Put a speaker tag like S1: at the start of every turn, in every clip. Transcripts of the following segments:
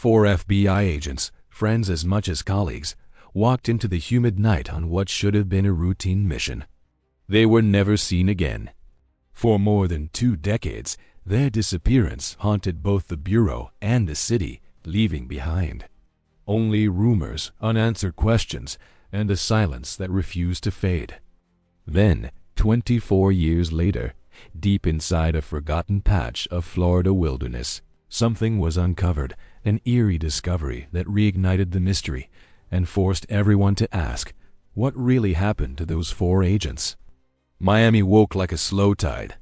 S1: 4 FBI agents, friends as much as colleagues, walked into the humid night on what should have been a routine mission. They were never seen again. For more than 2 decades, their disappearance haunted both the Bureau and the city, leaving behind only rumors, unanswered questions, and a silence that refused to fade. Then, 24 years later, deep inside a forgotten patch of Florida wilderness, something was uncovered, an eerie discovery that reignited the mystery and forced everyone to ask, what really happened to those 4 agents? Miami woke like a slow tide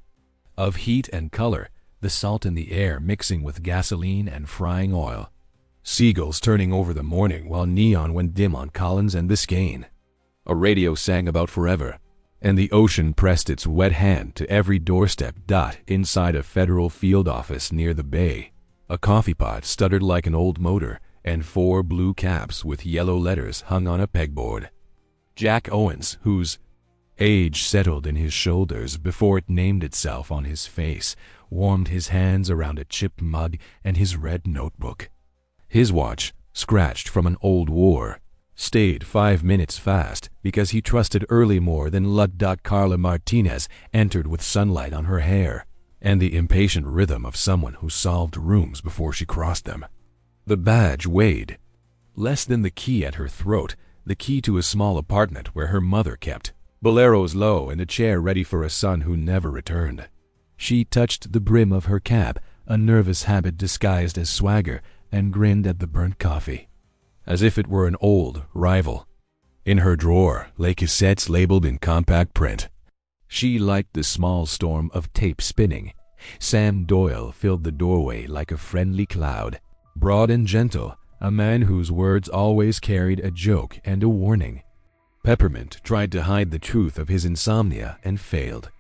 S1: of heat and color, the salt in the air mixing with gasoline and frying oil. Seagulls turning over the morning while neon went dim on Collins and Biscayne. A radio sang about forever, and the ocean pressed its wet hand to every doorstep dot inside a federal field office near the bay. A coffee pot stuttered like an old motor, and 4 blue caps with yellow letters hung on a pegboard. Jack Owens, whose age settled in his shoulders before it named itself on his face, warmed his hands around a chipped mug and his red notebook. His watch, scratched from an old war, stayed 5 minutes fast because he trusted early more than luck. Carla Martinez entered with sunlight on her hair and the impatient rhythm of someone who solved rooms before she crossed them. The badge weighed less than the key at her throat, the key to a small apartment where her mother kept boleros low and a chair ready for a son who never returned. She touched the brim of her cap, a nervous habit disguised as swagger, and grinned at the burnt coffee, as if it were an old rival. In her drawer lay cassettes labeled in compact print. She liked the small storm of tape spinning. Sam Doyle filled the doorway like a friendly cloud, broad and gentle, a man whose words always carried a joke and a warning. Peppermint tried to hide the truth of his insomnia and failed.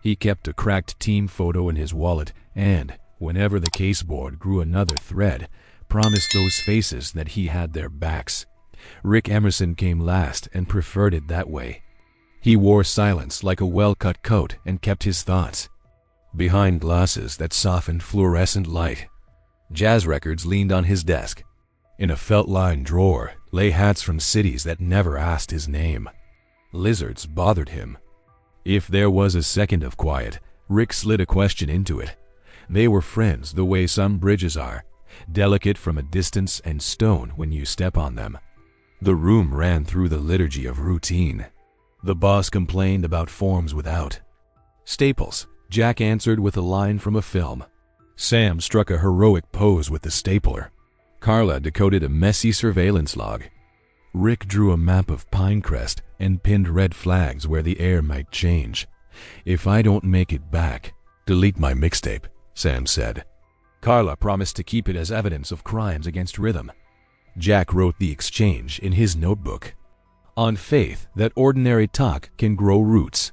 S1: He kept a cracked team photo in his wallet and, whenever the caseboard grew another thread, promised those faces that he had their backs. Rick Emerson came last and preferred it that way. He wore silence like a well-cut coat and kept his thoughts behind glasses that softened fluorescent light. Jazz records leaned on his desk. In a felt-lined drawer lay hats from cities that never asked his name. Lizards bothered him. If there was a second of quiet, Rick slid a question into it. They were friends the way some bridges are, delicate from a distance and stone when you step on them. The room ran through the liturgy of routine. The boss complained about forms without staples. Jack answered with a line from a film. Sam struck a heroic pose with the stapler. Carla decoded a messy surveillance log. Rick drew a map of Pinecrest and pinned red flags where the air might change. If I don't make it back, delete my mixtape, Sam said. Carla promised to keep it as evidence of crimes against rhythm. Jack wrote the exchange in his notebook. On faith that ordinary talk can grow roots.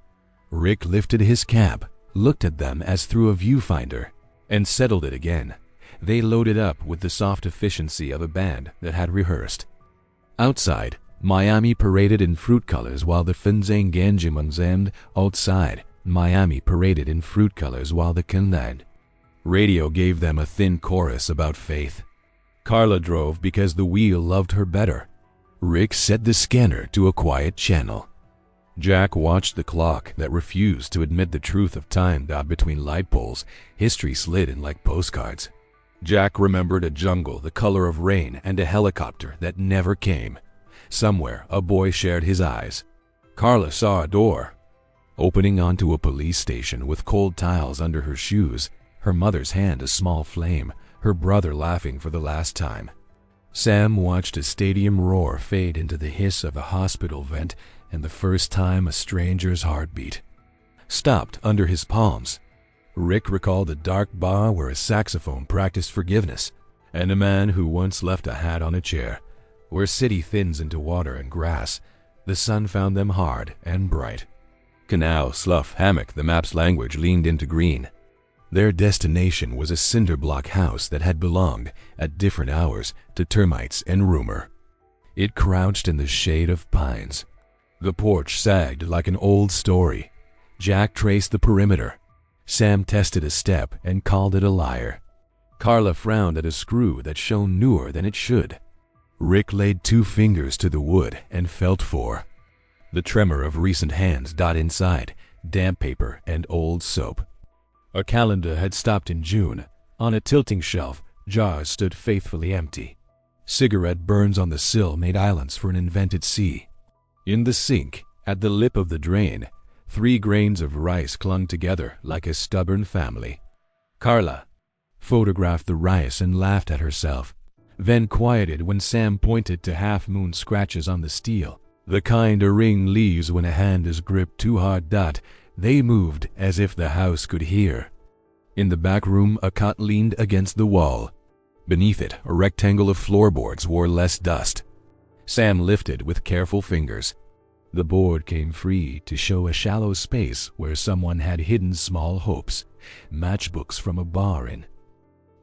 S1: Rick lifted his cap, looked at them as through a viewfinder, and settled it again. They loaded up with the soft efficiency of a band that had rehearsed. Outside, Miami paraded in fruit colors while the Finzanganjimanzamd. Outside, Miami paraded in fruit colors while the Kinland. Radio gave them a thin chorus about faith. Carla drove because the wheel loved her better. Rick set the scanner to a quiet channel. Jack watched the clock that refused to admit the truth of time. Between light poles, history slid in like postcards. Jack remembered a jungle the color of rain and a helicopter that never came. Somewhere, a boy shared his eyes. Carla saw a door opening onto a police station with cold tiles under her shoes, her mother's hand a small flame, her brother laughing for the last time. Sam watched a stadium roar fade into the hiss of a hospital vent, and the first time a stranger's heartbeat stopped under his palms. Rick recalled a dark bar where a saxophone practiced forgiveness, and a man who once left a hat on a chair. Where city thins into water and grass, the sun found them hard and bright. Canal, slough, hammock, the map's language leaned into green. Their destination was a cinder block house that had belonged, at different hours, to termites and rumor. It crouched in the shade of pines. The porch sagged like an old story. Jack traced the perimeter. Sam tested a step and called it a liar. Carla frowned at a screw that shone newer than it should. Rick laid 2 fingers to the wood and felt for. The tremor of recent hands dot inside, damp paper and old soap. A calendar had stopped in June. On a tilting shelf, jars stood faithfully empty. Cigarette burns on the sill made islands for an invented sea. In the sink, at the lip of the drain, 3 grains of rice clung together like a stubborn family. Carla photographed the rice and laughed at herself, then quieted when Sam pointed to half-moon scratches on the steel, the kind a ring leaves when a hand is gripped too hard. They moved as if the house could hear. In the back room, a cot leaned against the wall. Beneath it, a rectangle of floorboards wore less dust. Sam lifted with careful fingers. The board came free to show a shallow space where someone had hidden small hopes, matchbooks from a bar in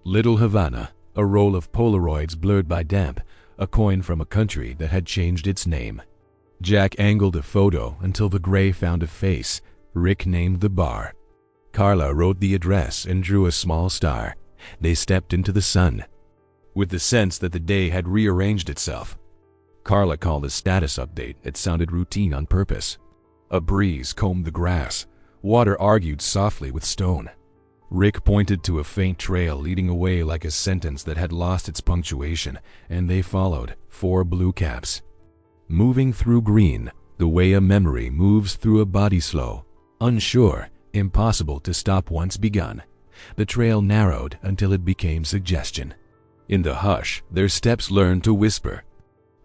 S1: Little Havana, a roll of Polaroids blurred by damp, a coin from a country that had changed its name. Jack angled a photo until the gray found a face. Rick named the bar. Carla wrote the address and drew a small star. They stepped into the sun, with the sense that the day had rearranged itself. Carla called a status update. It sounded routine on purpose. A breeze combed the grass. Water argued softly with stone. Rick pointed to a faint trail leading away like a sentence that had lost its punctuation, and they followed, 4 blue caps. Moving through green, the way a memory moves through a body slow, unsure, impossible to stop once begun. The trail narrowed until it became suggestion. In the hush, their steps learned to whisper.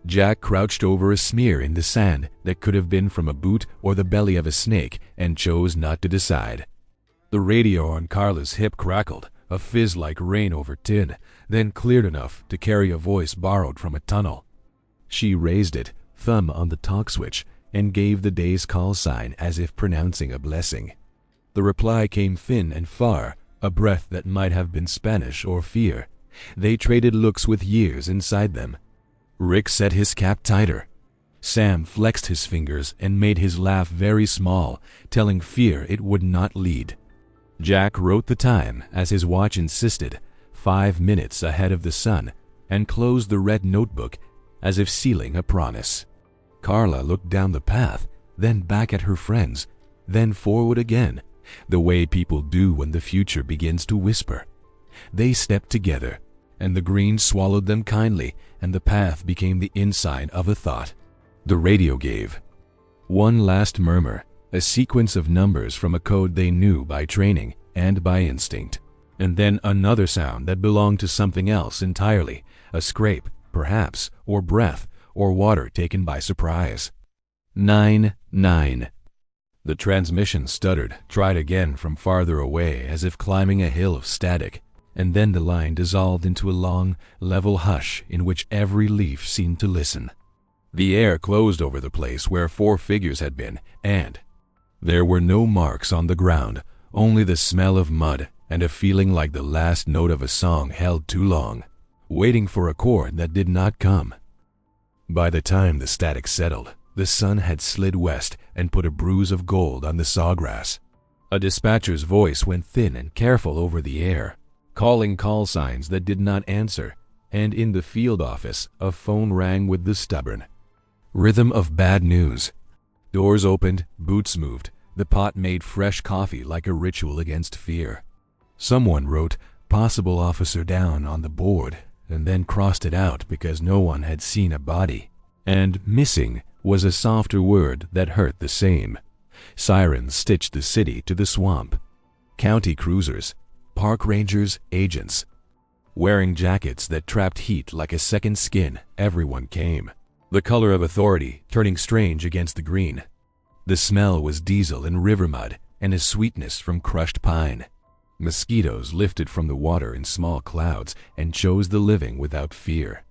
S1: Jack crouched over a smear in the sand that could have been from a boot or the belly of a snake and chose not to decide. The radio on Carla's hip crackled, a fizz like rain over tin, then cleared enough to carry a voice borrowed from a tunnel. She raised it, thumb on the talk switch, and gave the day's call sign as if pronouncing a blessing. The reply came thin and far, a breath that might have been Spanish or fear. They traded looks with years inside them. Rick set his cap tighter. Sam flexed his fingers and made his laugh very small, telling fear it would not lead. Jack wrote the time, as his watch insisted, 5 minutes ahead of the sun, and closed the red notebook as if sealing a promise. Carla looked down the path, then back at her friends, then forward again, the way people do when the future begins to whisper. They stepped together, and the green swallowed them kindly, and the path became the inside of a thought. The radio gave one last murmur, a sequence of numbers from a code they knew by training and by instinct, and then another sound that belonged to something else entirely, a scrape, perhaps, or breath, or water taken by surprise. 9-9. The transmission stuttered, tried again from farther away as if climbing a hill of static, and then the line dissolved into a long, level hush in which every leaf seemed to listen. The air closed over the place where 4 figures had been, and there were no marks on the ground, only the smell of mud and a feeling like the last note of a song held too long, waiting for a chord that did not come. By the time the static settled, the sun had slid west and put a bruise of gold on the sawgrass. A dispatcher's voice went thin and careful over the air, calling call signs that did not answer, and in the field office a phone rang with the stubborn rhythm of bad news. Doors opened, boots moved, the pot made fresh coffee like a ritual against fear. Someone wrote "possible officer down" on the board, and then crossed it out because no one had seen a body. And "missing" was a softer word that hurt the same. Sirens stitched the city to the swamp. County cruisers, park rangers, agents. Wearing jackets that trapped heat like a second skin, everyone came. The color of authority turning strange against the green. The smell was diesel and river mud and a sweetness from crushed pine. Mosquitoes lifted from the water in small clouds and chose the living without fear.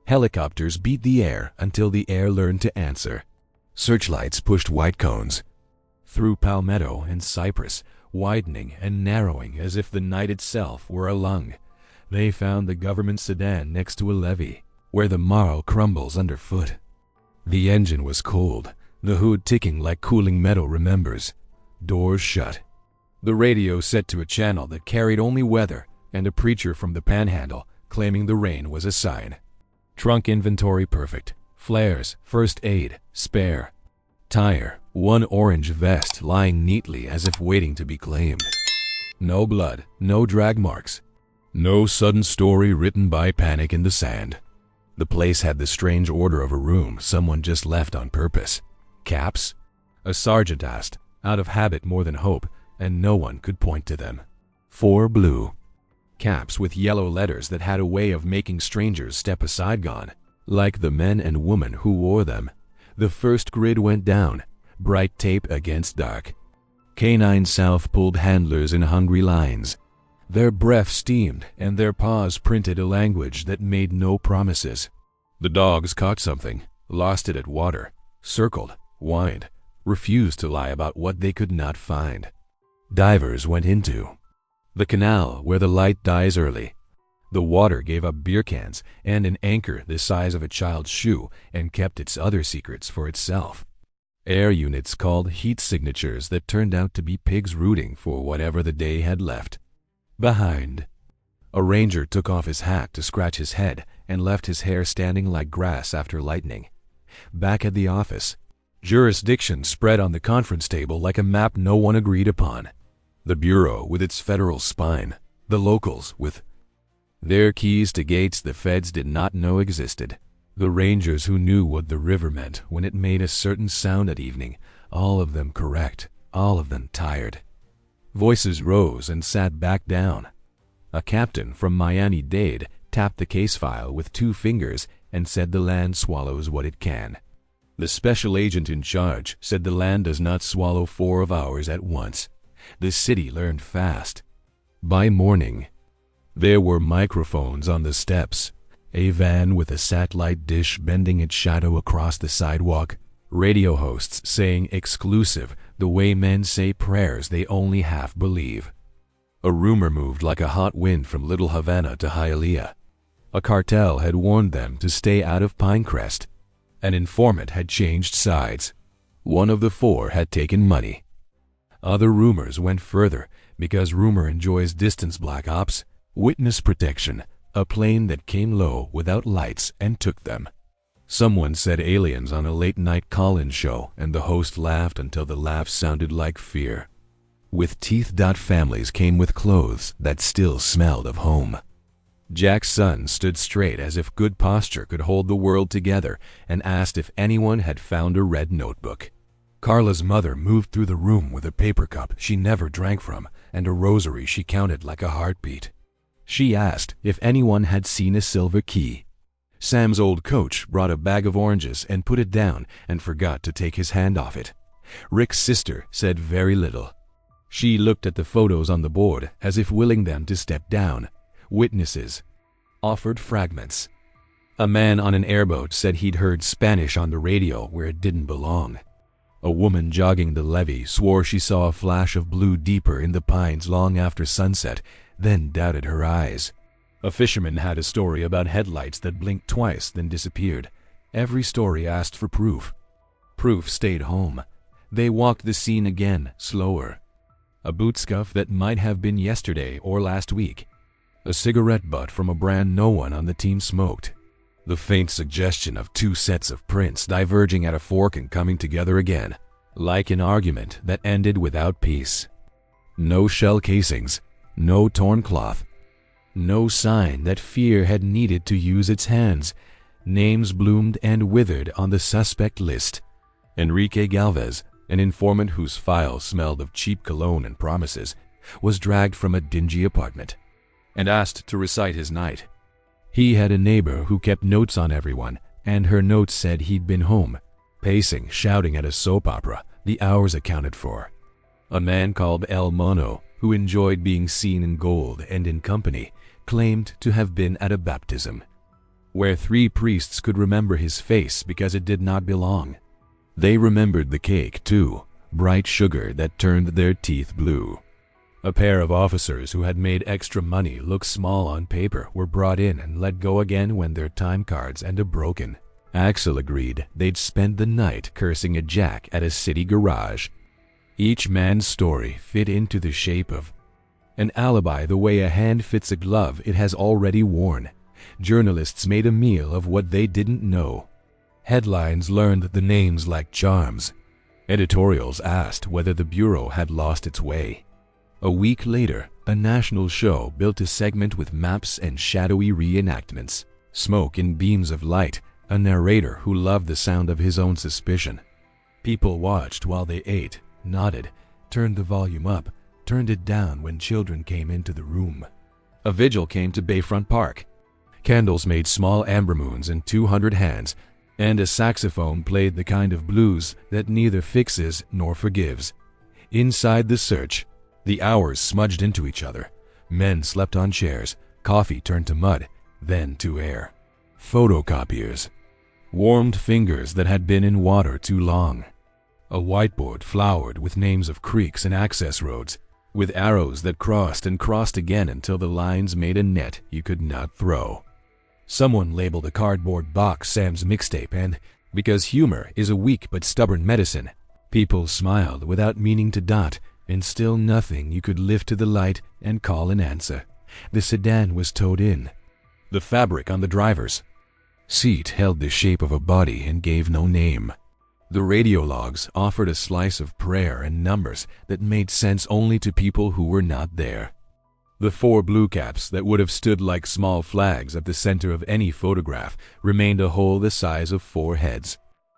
S1: Helicopters beat the air until the air learned to answer. Searchlights pushed white cones through palmetto and cypress, widening and narrowing as if the night itself were a lung. They found the government sedan next to a levee, where the marl crumbles underfoot. The engine was cold, the hood ticking like cooling metal remembers. Doors shut. The radio set to a channel that carried only weather, and a preacher from the Panhandle claiming the rain was a sign. Trunk inventory perfect. Flares, first aid, spare. Tire, one orange vest lying neatly as if waiting to be claimed. No blood, no drag marks. No sudden story written by panic in the sand. The place had the strange order of a room someone just left on purpose. Caps? A sergeant asked, out of habit more than hope, and no one could point to them. 4 blue. Caps with yellow letters that had a way of making strangers step aside gone. Like the men and women who wore them. The first grid went down, bright tape against dark. Canine South pulled handlers in hungry lines. Their breath steamed and their paws printed a language that made no promises. The dogs caught something, lost it at water, circled, whined, refused to lie about what they could not find. Divers went into the canal where the light dies early. The water gave up beer cans and an anchor the size of a child's shoe and kept its other secrets for itself. Air units called heat signatures that turned out to be pigs rooting for whatever the day had left. Behind. A ranger took off his hat to scratch his head and left his hair standing like grass after lightning. Back at the office, jurisdiction spread on the conference table like a map no one agreed upon. The bureau with its federal spine, the locals with their keys to gates the feds did not know existed. The rangers who knew what the river meant when it made a certain sound at evening, all of them correct, all of them tired. Voices rose and sat back down. A captain from Miami-Dade tapped the case file with 2 fingers and said the land swallows what it can. The special agent in charge said the land does not swallow 4 of ours at once. The city learned fast. By morning, there were microphones on the steps, a van with a satellite dish bending its shadow across the sidewalk, radio hosts saying exclusive the way men say prayers they only half believe. A rumor moved like a hot wind from Little Havana to Hialeah. A cartel had warned them to stay out of Pinecrest. An informant had changed sides. One of the 4 had taken money. Other rumors went further because rumor enjoys distance black ops, witness protection, a plane that came low without lights and took them. Someone said aliens on a late-night call-in show, and the host laughed until the laugh sounded like fear. With teeth. Families came with clothes that still smelled of home. Jack's son stood straight as if good posture could hold the world together and asked if anyone had found a red notebook. Carla's mother moved through the room with a paper cup she never drank from and a rosary she counted like a heartbeat. She asked if anyone had seen a silver key. Sam's old coach brought a bag of oranges and put it down and forgot to take his hand off it. Rick's sister said very little. She looked at the photos on the board as if willing them to step down. Witnesses offered fragments. A man on an airboat said he'd heard Spanish on the radio where it didn't belong. A woman jogging the levee swore she saw a flash of blue deeper in the pines long after sunset, then doubted her eyes. A fisherman had a story about headlights that blinked twice then disappeared. Every story asked for proof. Proof stayed home. They walked the scene again, slower. A boot scuff that might have been yesterday or last week. A cigarette butt from a brand no one on the team smoked. The faint suggestion of 2 sets of prints diverging at a fork and coming together again, like an argument that ended without peace. No shell casings, no torn cloth. No sign that fear had needed to use its hands. Names bloomed and withered on the suspect list. Enrique Galvez, an informant whose file smelled of cheap cologne and promises, was dragged from a dingy apartment and asked to recite his night. He had a neighbor who kept notes on everyone, and her notes said he'd been home, pacing, shouting at a soap opera, the hours accounted for. A man called El Mono, who enjoyed being seen in gold and in company, claimed to have been at a baptism, where 3 priests could remember his face because it did not belong. They remembered the cake, too, bright sugar that turned their teeth blue. A pair of officers who had made extra money look small on paper were brought in and let go again when their time cards ended broken. Axel agreed they'd spend the night cursing a jack at a city garage. Each man's story fit into the shape of An alibi the way a hand fits a glove it has already worn. Journalists made a meal of what they didn't know. Headlines learned the names like charms. Editorials asked whether the Bureau had lost its way. A week later, a national show built a segment with maps and shadowy reenactments. Smoke in beams of light, a narrator who loved the sound of his own suspicion. People watched while they ate, nodded, turned the volume up, turned it down when children came into the room. A vigil came to Bayfront Park. Candles made small amber moons in 200 hands, and a saxophone played the kind of blues that neither fixes nor forgives. Inside the search, the hours smudged into each other. Men slept on chairs, coffee turned to mud, then to air. Photocopiers warmed fingers that had been in water too long. A whiteboard flowered with names of creeks and access roads, with arrows that crossed and crossed again until the lines made a net you could not throw. Someone labeled a cardboard box Sam's mixtape, and because humor is a weak but stubborn medicine, people smiled without meaning to dot, and still nothing you could lift to the light and call an answer. The sedan was towed in. The fabric on the driver's seat held the shape of a body and gave no name. The radio logs offered a slice of prayer and numbers that made sense only to people who were not there. The 4 blue caps that would have stood like small flags at the center of any photograph remained a hole the size of 4 heads.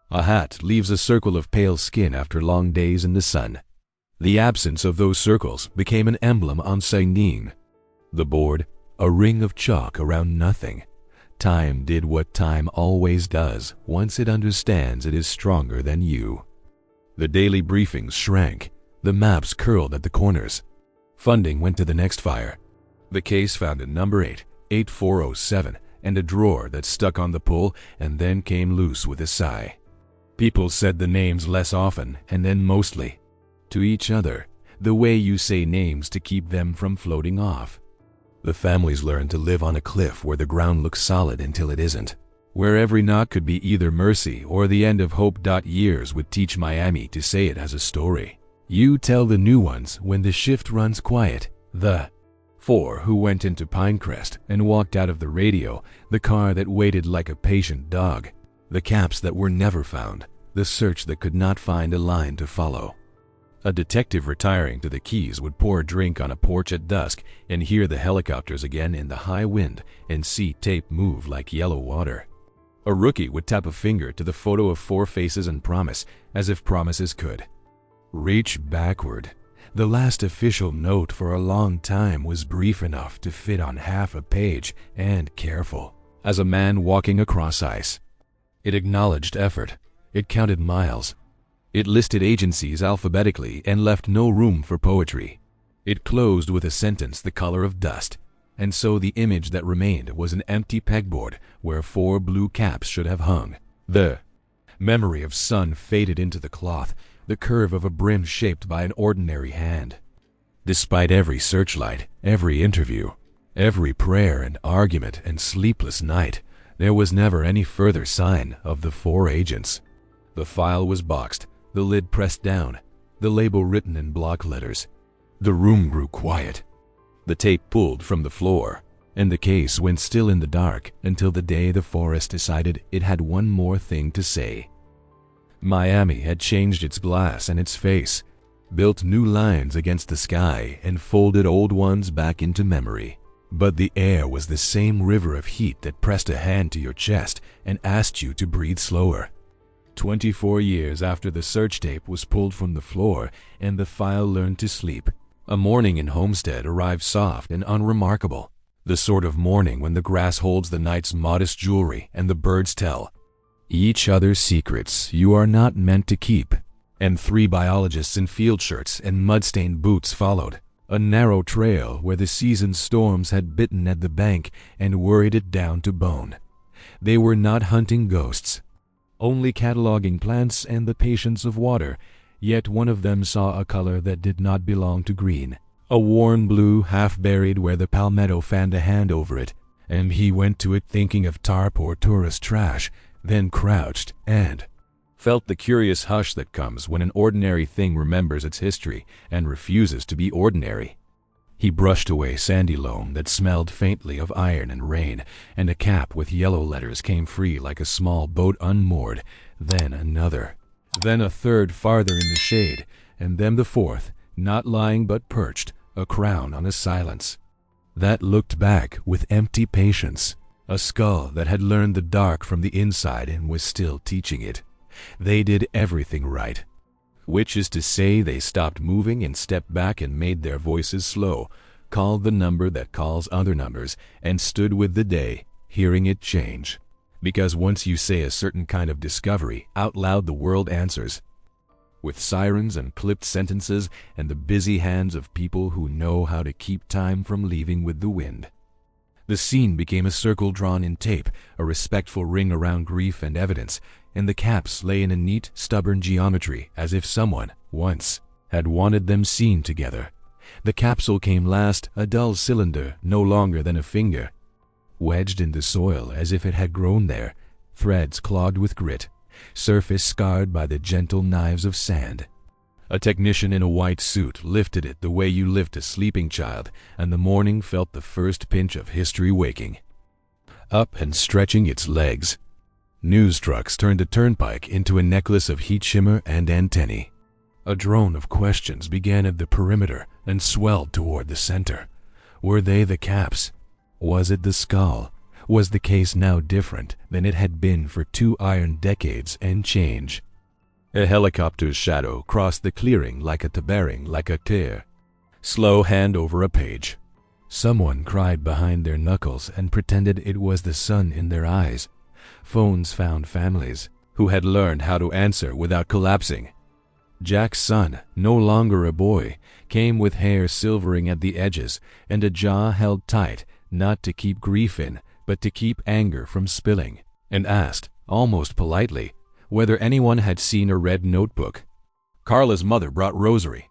S1: A hat leaves a circle of pale skin after long days in the sun. The absence of those circles became an emblem on signing. The board, a ring of chalk around nothing. Time did what time always does once it understands it is stronger than you. The daily briefings shrank. The maps curled at the corners. Funding went to the next fire. The case found a number 8, 8407, and a drawer that stuck on the pull and then came loose with a sigh. People said the names less often and then mostly to each other, the way you say names to keep them from floating off. The families learned to live on a cliff where the ground looks solid until it isn't, where every knock could be either mercy or the end of hope. Years would teach Miami to say it as a story. You tell the new ones when the shift runs quiet. The 4 who went into Pinecrest and walked out of the radio, the car that waited like a patient dog. The caps that were never found, the search that could not find a line to follow. A detective retiring to the Keys would pour a drink on a porch at dusk and hear the helicopters again in the high wind and see tape move like yellow water. A rookie would tap a finger to the photo of 4 faces and promise, as if promises could reach backward. The last official note for a long time was brief enough to fit on half a page and careful, as a man walking across ice. It acknowledged effort. It counted miles. It listed agencies alphabetically and left no room for poetry. It closed with a sentence the color of dust, and so the image that remained was an empty pegboard where 4 blue caps should have hung. The memory of sun faded into the cloth, the curve of a brim shaped by an ordinary hand. Despite every searchlight, every interview, every prayer and argument and sleepless night, there was never any further sign of the 4 agents. The file was boxed, the lid pressed down, the label written in block letters. The room grew quiet. The tape pulled from the floor, and the case went still in the dark until the day the forest decided it had one more thing to say. Miami had changed its glass and its face, built new lines against the sky, and folded old ones back into memory. But the air was the same river of heat that pressed a hand to your chest and asked you to breathe slower. 24 years after the search tape was pulled from the floor and the file learned to sleep, a morning in Homestead arrived soft and unremarkable, the sort of morning when the grass holds the night's modest jewelry and the birds tell each other's secrets you are not meant to keep. And 3 biologists in field shirts and mud-stained boots followed, a narrow trail where the season's storms had bitten at the bank and worried it down to bone. They were not hunting ghosts, only cataloging plants and the patience of water, yet one of them saw a color that did not belong to green, a worn blue half buried where the palmetto fanned a hand over it, and he went to it thinking of tarp or tourist trash, then crouched and felt the curious hush that comes when an ordinary thing remembers its history and refuses to be ordinary. He brushed away sandy loam that smelled faintly of iron and rain, and a cap with yellow letters came free like a small boat unmoored, then another, then a third farther in the shade, and then the fourth, not lying but perched, a crown on a silence that looked back with empty patience, a skull that had learned the dark from the inside and was still teaching it. They did everything right, which is to say they stopped moving and stepped back and made their voices slow, called the number that calls other numbers, and stood with the day, hearing it change. Because once you say a certain kind of discovery, out loud the world answers, with sirens and clipped sentences and the busy hands of people who know how to keep time from leaving with the wind. The scene became a circle drawn in tape, a respectful ring around grief and evidence, and the caps lay in a neat, stubborn geometry, as if someone, once, had wanted them seen together. The capsule came last, a dull cylinder, no longer than a finger, wedged in the soil as if it had grown there, threads clogged with grit, surface scarred by the gentle knives of sand. A technician in a white suit lifted it the way you lift a sleeping child, and the morning felt the first pinch of history waking. Up and stretching its legs, news trucks turned a turnpike into a necklace of heat shimmer and antennae. A drone of questions began at the perimeter and swelled toward the center. Were they the caps? Was it the skull? Was the case now different than it had been for 2 iron decades and change? A helicopter's shadow crossed the clearing like a tebering, like a tear. Slow hand over a page. Someone cried behind their knuckles and pretended it was the sun in their eyes. Phones found families who had learned how to answer without collapsing. Jack's son, no longer a boy, came with hair silvering at the edges and a jaw held tight, not to keep grief in, but to keep anger from spilling, and asked, almost politely, whether anyone had seen a red notebook. Carla's mother brought rosary,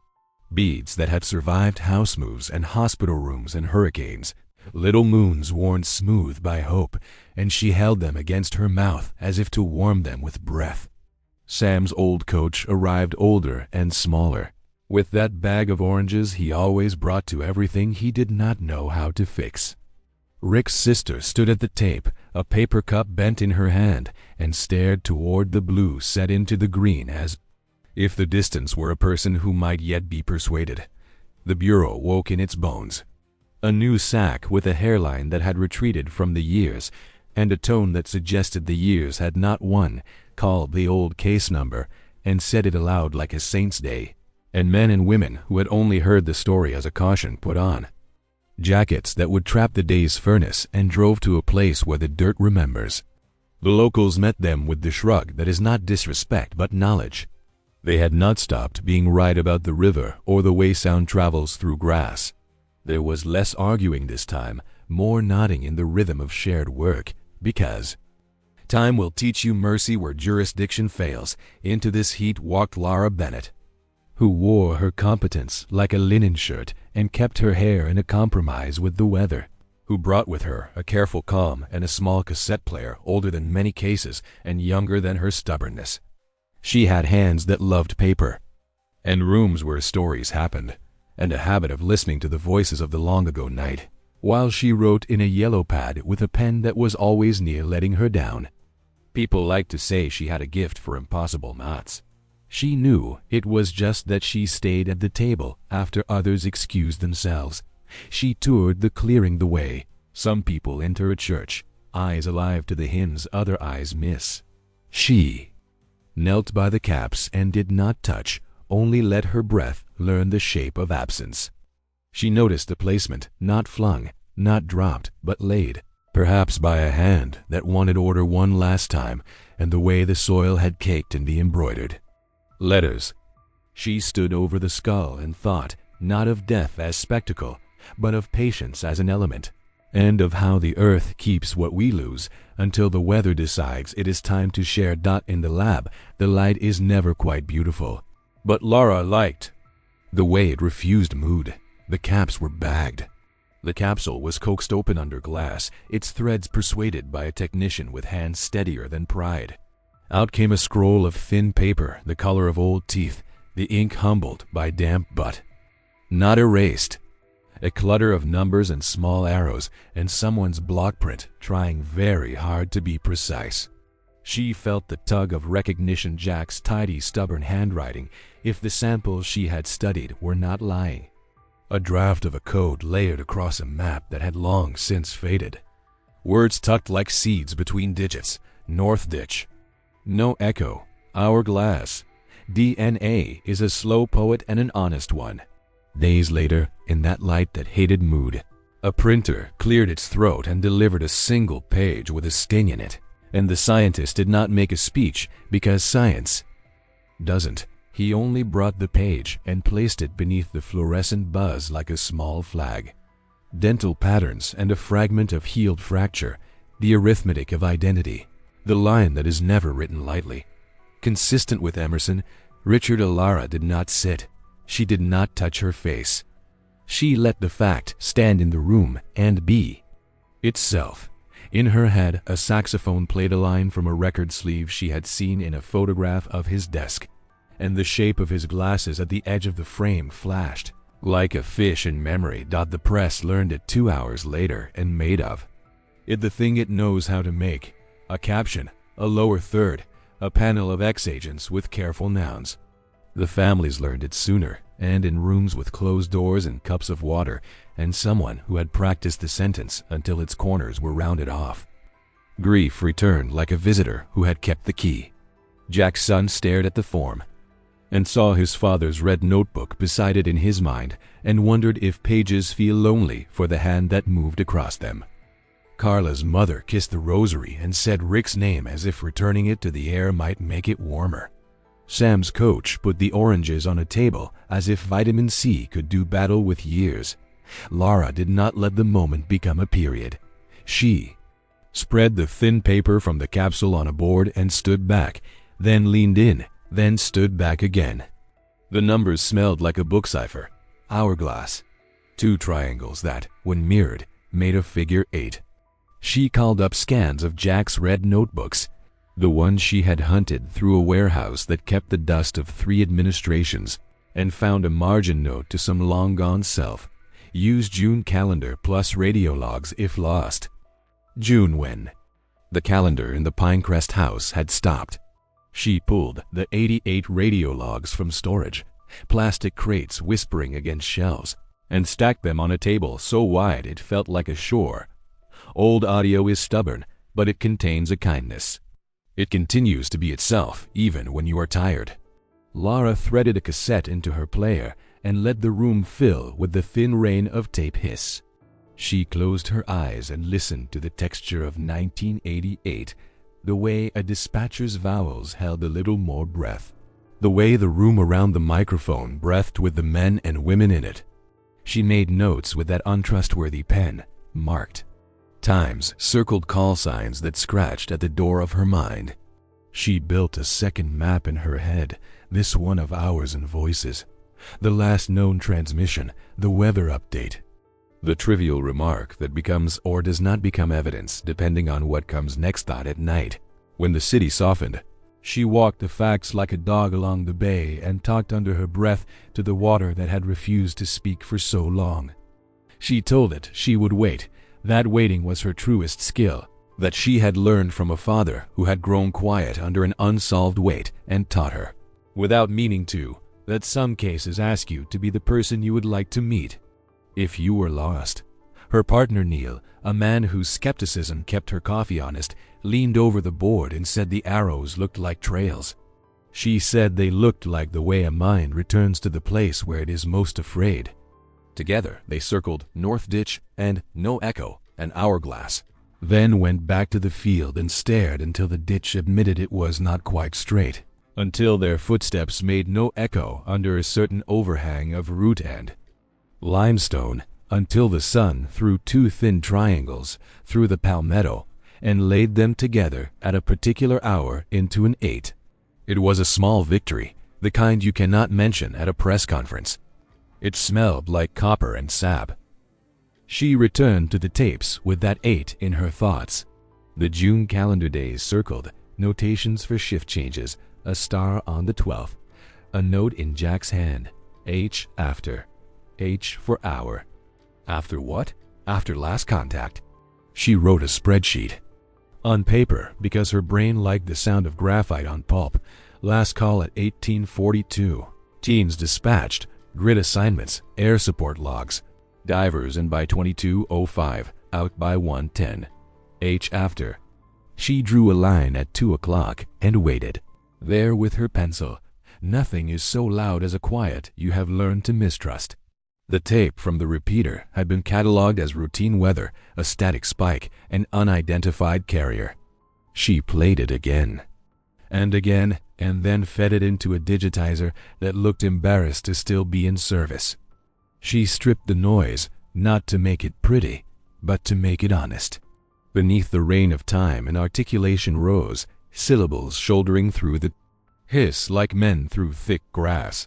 S1: beads that had survived house moves and hospital rooms and hurricanes, little moons worn smooth by hope, and she held them against her mouth as if to warm them with breath. Sam's old coach arrived older and smaller, with that bag of oranges he always brought to everything he did not know how to fix. Rick's sister stood at the tape, a paper cup bent in her hand, and stared toward the blue set into the green as if the distance were a person who might yet be persuaded. The bureau woke in its bones. A new sack with a hairline that had retreated from the years, and a tone that suggested the years had not won, called the old case number, and said it aloud like a saint's day, and men and women who had only heard the story as a caution put on jackets that would trap the day's furnace and drove to a place where the dirt remembers. The locals met them with the shrug that is not disrespect but knowledge. They had not stopped being right about the river or the way sound travels through grass. There was less arguing this time, more nodding in the rhythm of shared work, because time will teach you mercy where jurisdiction fails. Into this heat walked Laura Bennett, who wore her competence like a linen shirt and kept her hair in a compromise with the weather, who brought with her a careful calm and a small cassette player older than many cases and younger than her stubbornness. She had hands that loved paper, and rooms where stories happened, and a habit of listening to the voices of the long-ago night, while she wrote in a yellow pad with a pen that was always near letting her down. People liked to say she had a gift for impossible knots. She knew it was just that she stayed at the table after others excused themselves. She toured the clearing the way. Some people enter a church, eyes alive to the hymns other eyes miss. She knelt by the caps and did not touch, only let her breath learn the shape of absence. She noticed the placement, not flung, not dropped, but laid, perhaps by a hand that wanted order one last time, and the way the soil had caked in the embroidered letters. She stood over the skull and thought, not of death as spectacle, but of patience as an element, and of how the earth keeps what we lose until the weather decides it is time to share. In the lab, the light is never quite beautiful, but Laura liked the way it refused mood. The caps were bagged. The capsule was coaxed open under glass, its threads persuaded by a technician with hands steadier than pride. Out came a scroll of thin paper, the color of old teeth, the ink humbled by damp but not erased. A clutter of numbers and small arrows, and someone's block print trying very hard to be precise. She felt the tug of recognition, Jack's tidy, stubborn handwriting, if the samples she had studied were not lying. A draft of a code layered across a map that had long since faded. Words tucked like seeds between digits. North ditch. No echo. Hourglass. DNA is a slow poet and an honest one. Days later, in that light that hated mood, a printer cleared its throat and delivered a single page with a sting in it. And the scientist did not make a speech because science doesn't. He only brought the page and placed it beneath the fluorescent buzz like a small flag. Dental patterns and a fragment of healed fracture, the arithmetic of identity, the line that is never written lightly. Consistent with Emerson, Richard Alara did not sit. She did not touch her face. She let the fact stand in the room and be itself. In her head, a saxophone played a line from a record sleeve she had seen in a photograph of his desk, and the shape of his glasses at the edge of the frame flashed. Like a fish in memory, the press learned it 2 hours later and made of it the thing it knows how to make: a caption, a lower third, a panel of X-agents with careful nouns. The families learned it sooner, and in rooms with closed doors and cups of water, and someone who had practiced the sentence until its corners were rounded off. Grief returned like a visitor who had kept the key. Jack's son stared at the form, and saw his father's red notebook beside it in his mind, and wondered if pages feel lonely for the hand that moved across them. Carla's mother kissed the rosary and said Rick's name as if returning it to the air might make it warmer. Sam's coach put the oranges on a table as if vitamin C could do battle with years. Lara did not let the moment become a period. She spread the thin paper from the capsule on a board and stood back, then leaned in, then stood back again. The numbers smelled like a book cipher. Hourglass. 2 triangles that, when mirrored, made a figure 8. She called up scans of Jack's red notebooks, the ones she had hunted through a warehouse that kept the dust of 3 administrations, and found a margin note to some long-gone self. Use June calendar plus radio logs if lost. June when the calendar in the Pinecrest house had stopped. She pulled the 88 radio logs from storage, plastic crates whispering against shelves, and stacked them on a table so wide it felt like a shore. Old audio is stubborn, but it contains a kindness. It continues to be itself, even when you are tired. Lara threaded a cassette into her player and let the room fill with the thin rain of tape hiss. She closed her eyes and listened to the texture of 1988, the way a dispatcher's vowels held a little more breath, the way the room around the microphone breathed with the men and women in it. She made notes with that untrustworthy pen, marked times, circled call signs that scratched at the door of her mind. She built a second map in her head, this one of hours and voices. The last known transmission, the weather update. The trivial remark that becomes or does not become evidence depending on what comes next. At night, when the city softened, she walked the facts like a dog along the bay and talked under her breath to the water that had refused to speak for so long. She told it she would wait. That waiting was her truest skill, that she had learned from a father who had grown quiet under an unsolved weight and taught her, without meaning to, that some cases ask you to be the person you would like to meet if you were lost. Her partner Neil, a man whose skepticism kept her coffee honest, leaned over the board and said the arrows looked like trails. She said they looked like the way a mind returns to the place where it is most afraid. Together they circled North Ditch and No Echo, an hourglass, then went back to the field and stared until the ditch admitted it was not quite straight, until their footsteps made no echo under a certain overhang of root and limestone, until the sun threw 2 thin triangles through the palmetto and laid them together at a particular hour into an 8. It was a small victory, the kind you cannot mention at a press conference. It smelled like copper and sap. She returned to the tapes with that 8 in her thoughts. The June calendar days circled, notations for shift changes, a star on the 12th, a note in Jack's hand, H after, H for hour. After what? After last contact. She wrote a spreadsheet. On paper, because her brain liked the sound of graphite on pulp. Last call at 1842. Teams dispatched. Grid assignments. Air support logs. Divers in by 22:05. Out by 1:10. H after. She drew a line at 2 o'clock and waited. There with her pencil. Nothing is so loud as a quiet you have learned to mistrust. The tape from the repeater had been catalogued as routine weather, a static spike, an unidentified carrier. She played it again, and then fed it into a digitizer that looked embarrassed to still be in service. She stripped the noise, not to make it pretty, but to make it honest. Beneath the rain of time, an articulation rose, syllables shouldering through the hiss like men through thick grass.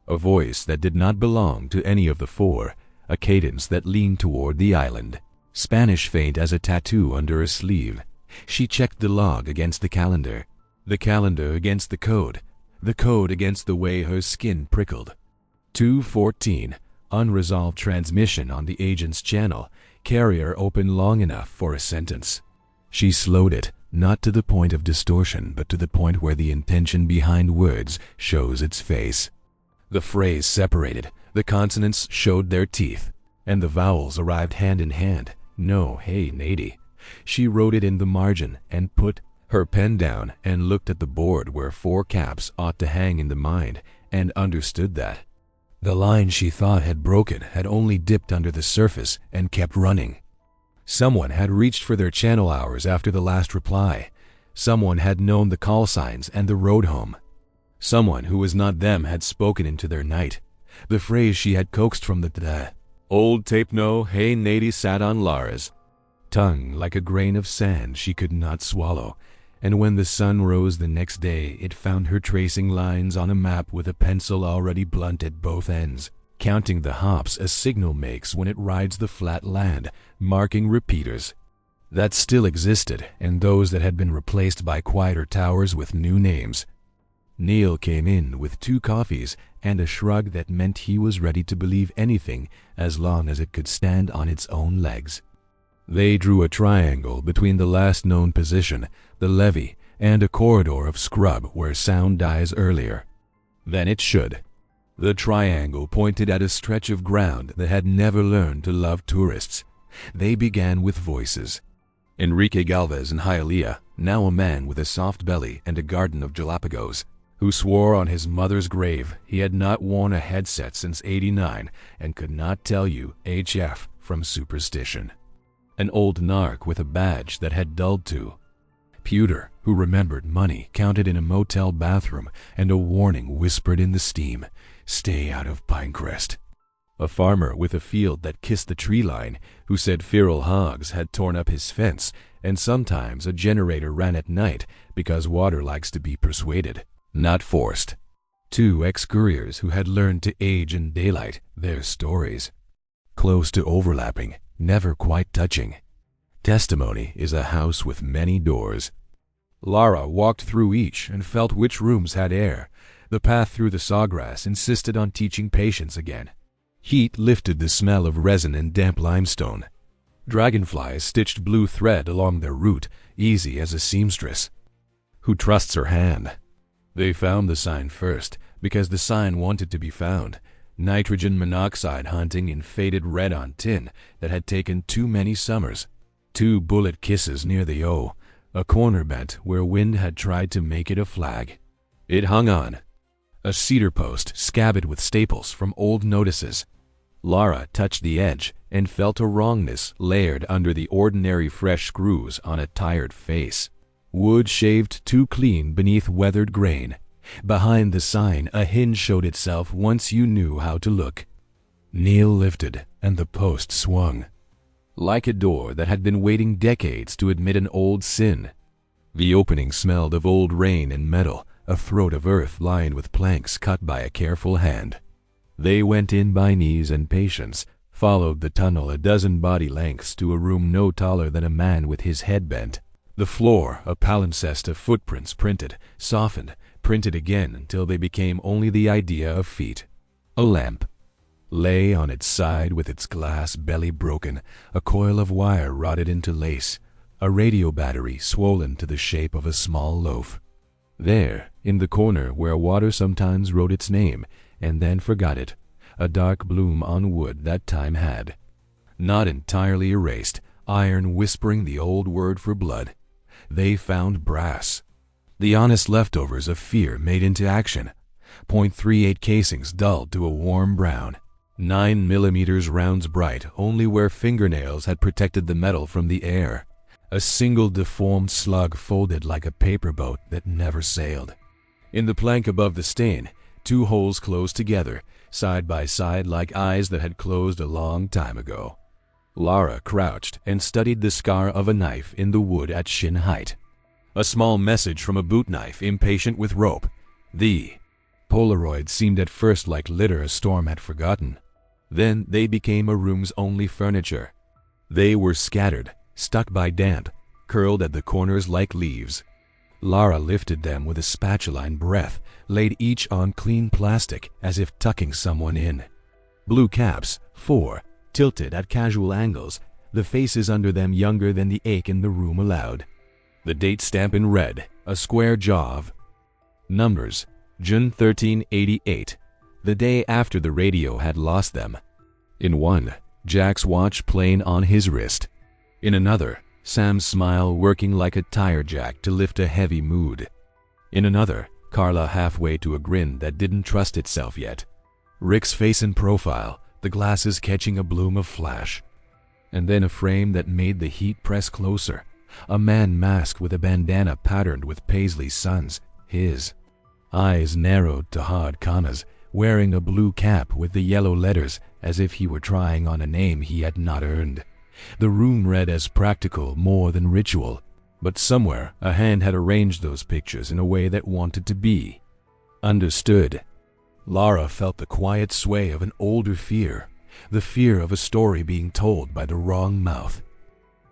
S1: A voice that did not belong to any of the four, a cadence that leaned toward the island. Spanish faint as a tattoo under a sleeve. She checked the log against the calendar against the code against the way her skin prickled. 2:14, unresolved transmission on the agent's channel, carrier open long enough for a sentence. She slowed it, not to the point of distortion, but to the point where the intention behind words shows its face. The phrase separated, the consonants showed their teeth, and the vowels arrived hand in hand. No, hey, Nady. She wrote it in the margin and put her pen down and looked at the board where 4 caps ought to hang in the mind, and understood that. The line she thought had broken had only dipped under the surface and kept running. Someone had reached for their channel hours after the last reply. Someone had known the call signs and the road home. Someone who was not them had spoken into their night. The phrase she had coaxed from the old tape. No, hey, Nady sat on Lara's tongue like a grain of sand she could not swallow, and when the sun rose the next day it found her tracing lines on a map with a pencil already blunt at both ends, counting the hops a signal makes when it rides the flat land, marking repeaters that still existed and those that had been replaced by quieter towers with new names. Neil came in with 2 coffees and a shrug that meant he was ready to believe anything as long as it could stand on its own legs. They drew a triangle between the last known position, the levee, and a corridor of scrub where sound dies earlier than it should. The triangle pointed at a stretch of ground that had never learned to love tourists. They began with voices. Enrique Galvez in Hialeah, now a man with a soft belly and a garden of Galapagos, who swore on his mother's grave he had not worn a headset since '89 and could not tell you HF from superstition. An old narc with a badge that had dulled to. Pewter, who remembered money counted in a motel bathroom and a warning whispered in the steam, "Stay out of Pinecrest." A farmer with a field that kissed the tree line, who said feral hogs had torn up his fence, and sometimes a generator ran at night because water likes to be persuaded, not forced. 2 ex-couriers who had learned to age in daylight, their stories. Close to overlapping, never quite touching. Testimony is a house with many doors. Lara walked through each and felt which rooms had air. The path through the sawgrass insisted on teaching patience again. Heat lifted the smell of resin and damp limestone. Dragonflies stitched blue thread along their route, easy as a seamstress who trusts her hand. They found the sign first, because the sign wanted to be found. Nitrogen monoxide hunting in faded red on tin that had taken too many summers. 2 bullet kisses near the O, a corner bent where wind had tried to make it a flag. It hung on. A cedar post scabbed with staples from old notices. Lara touched the edge and felt a wrongness layered under the ordinary fresh screws on a tired face. Wood shaved too clean beneath weathered grain. Behind the sign a hinge showed itself once you knew how to look. Neil lifted and the post swung. Like a door that had been waiting decades to admit an old sin. The opening smelled of old rain and metal, a throat of earth lined with planks cut by a careful hand. They went in by knees and patience, followed the tunnel a dozen body lengths to a room no taller than a man with his head bent. The floor, a palimpsest of footprints printed, softened, printed again until they became only the idea of feet. A lamp. lay on its side with its glass belly broken, a coil of wire rotted into lace, a radio battery swollen to the shape of a small loaf. There, in the corner where water sometimes wrote its name and then forgot it, a dark bloom on wood that time had. Not entirely erased, iron whispering the old word for blood. They found brass. The honest leftovers of fear made into action. .38 casings dulled to a warm brown. 9mm rounds bright only where fingernails had protected the metal from the air. A single deformed slug folded like a paper boat that never sailed. In the plank above the stain, 2 holes closed together, side by side like eyes that had closed a long time ago. Lara crouched and studied the scar of a knife in the wood at shin height. A small message from a boot knife impatient with rope. The Polaroids seemed at first like litter a storm had forgotten. Then they became a room's only furniture. They were scattered, stuck by damp, curled at the corners like leaves. Lara lifted them with a spatula and breath, laid each on clean plastic as if tucking someone in. Blue caps, 4, tilted at casual angles, the faces under them younger than the ache in the room allowed. The date stamp in red, a square jaw of numbers, June 1388, the day after the radio had lost them. In one, Jack's watch plain on his wrist. In another, Sam's smile working like a tire jack to lift a heavy mood. In another, Carla halfway to a grin that didn't trust itself yet. Rick's face in profile, the glasses catching a bloom of flash. And then a frame that made the heat press closer. A man masked with a bandana patterned with Paisley's sons, his. Eyes narrowed to hard commas, wearing a blue cap with the yellow letters as if he were trying on a name he had not earned. The room read as practical more than ritual, but somewhere a hand had arranged those pictures in a way that wanted to be understood. Lara felt the quiet sway of an older fear, the fear of a story being told by the wrong mouth.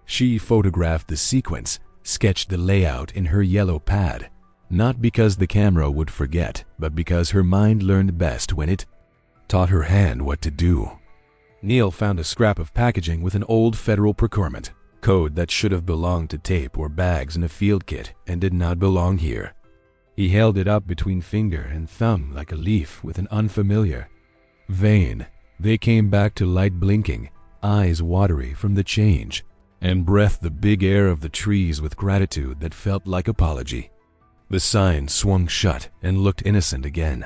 S1: She photographed the sequence, sketched the layout in her yellow pad, not because the camera would forget, but because her mind learned best when it taught her hand what to do. Neil found a scrap of packaging with an old federal procurement code that should have belonged to tape or bags in a field kit and did not belong here. He held it up between finger and thumb like a leaf with an unfamiliar vein. They came back to light blinking, eyes watery from the change, and breathed the big air of the trees with gratitude that felt like apology. The sign swung shut and looked innocent again.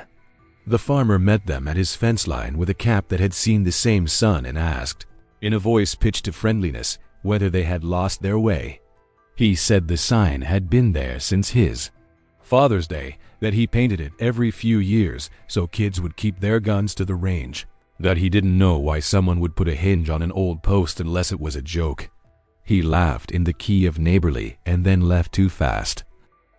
S1: The farmer met them at his fence line with a cap that had seen the same sun and asked, in a voice pitched to friendliness, whether they had lost their way. He said the sign had been there since his Father's Day, that he painted it every few years so kids would keep their guns to the range, that he didn't know why someone would put a hinge on an old post unless it was a joke. He laughed in the key of neighborly and then left too fast.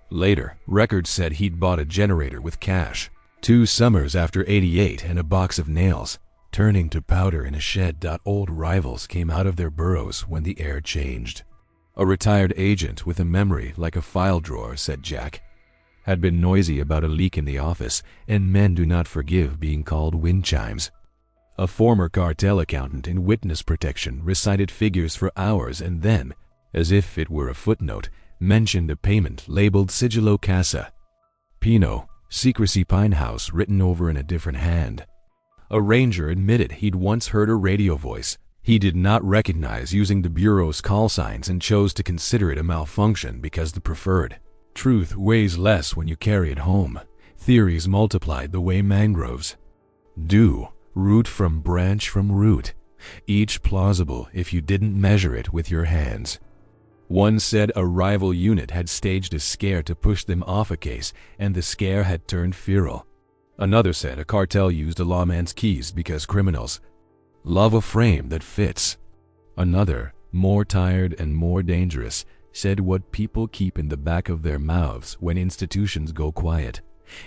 S1: Later, records said he'd bought a generator with cash, 2 summers after '88 and a box of nails, turning to powder in a shed. Old rivals came out of their burrows when the air changed. A retired agent with a memory like a file drawer, said Jack, had been noisy about a leak in the office, and men do not forgive being called wind chimes. A former cartel accountant in witness protection recited figures for hours and then, as if it were a footnote, mentioned a payment labeled Sigillo Casa. Pino, secrecy Pine House written over in a different hand. A ranger admitted he'd once heard a radio voice he did not recognize using the Bureau's call signs and chose to consider it a malfunction because the preferred truth weighs less when you carry it home. Theories multiplied the way mangroves do, root from branch from root, each plausible if you didn't measure it with your hands. One said a rival unit had staged a scare to push them off a case, and the scare had turned feral. Another said a cartel used a lawman's keys because criminals love a frame that fits. Another, more tired and more dangerous, said what people keep in the back of their mouths when institutions go quiet.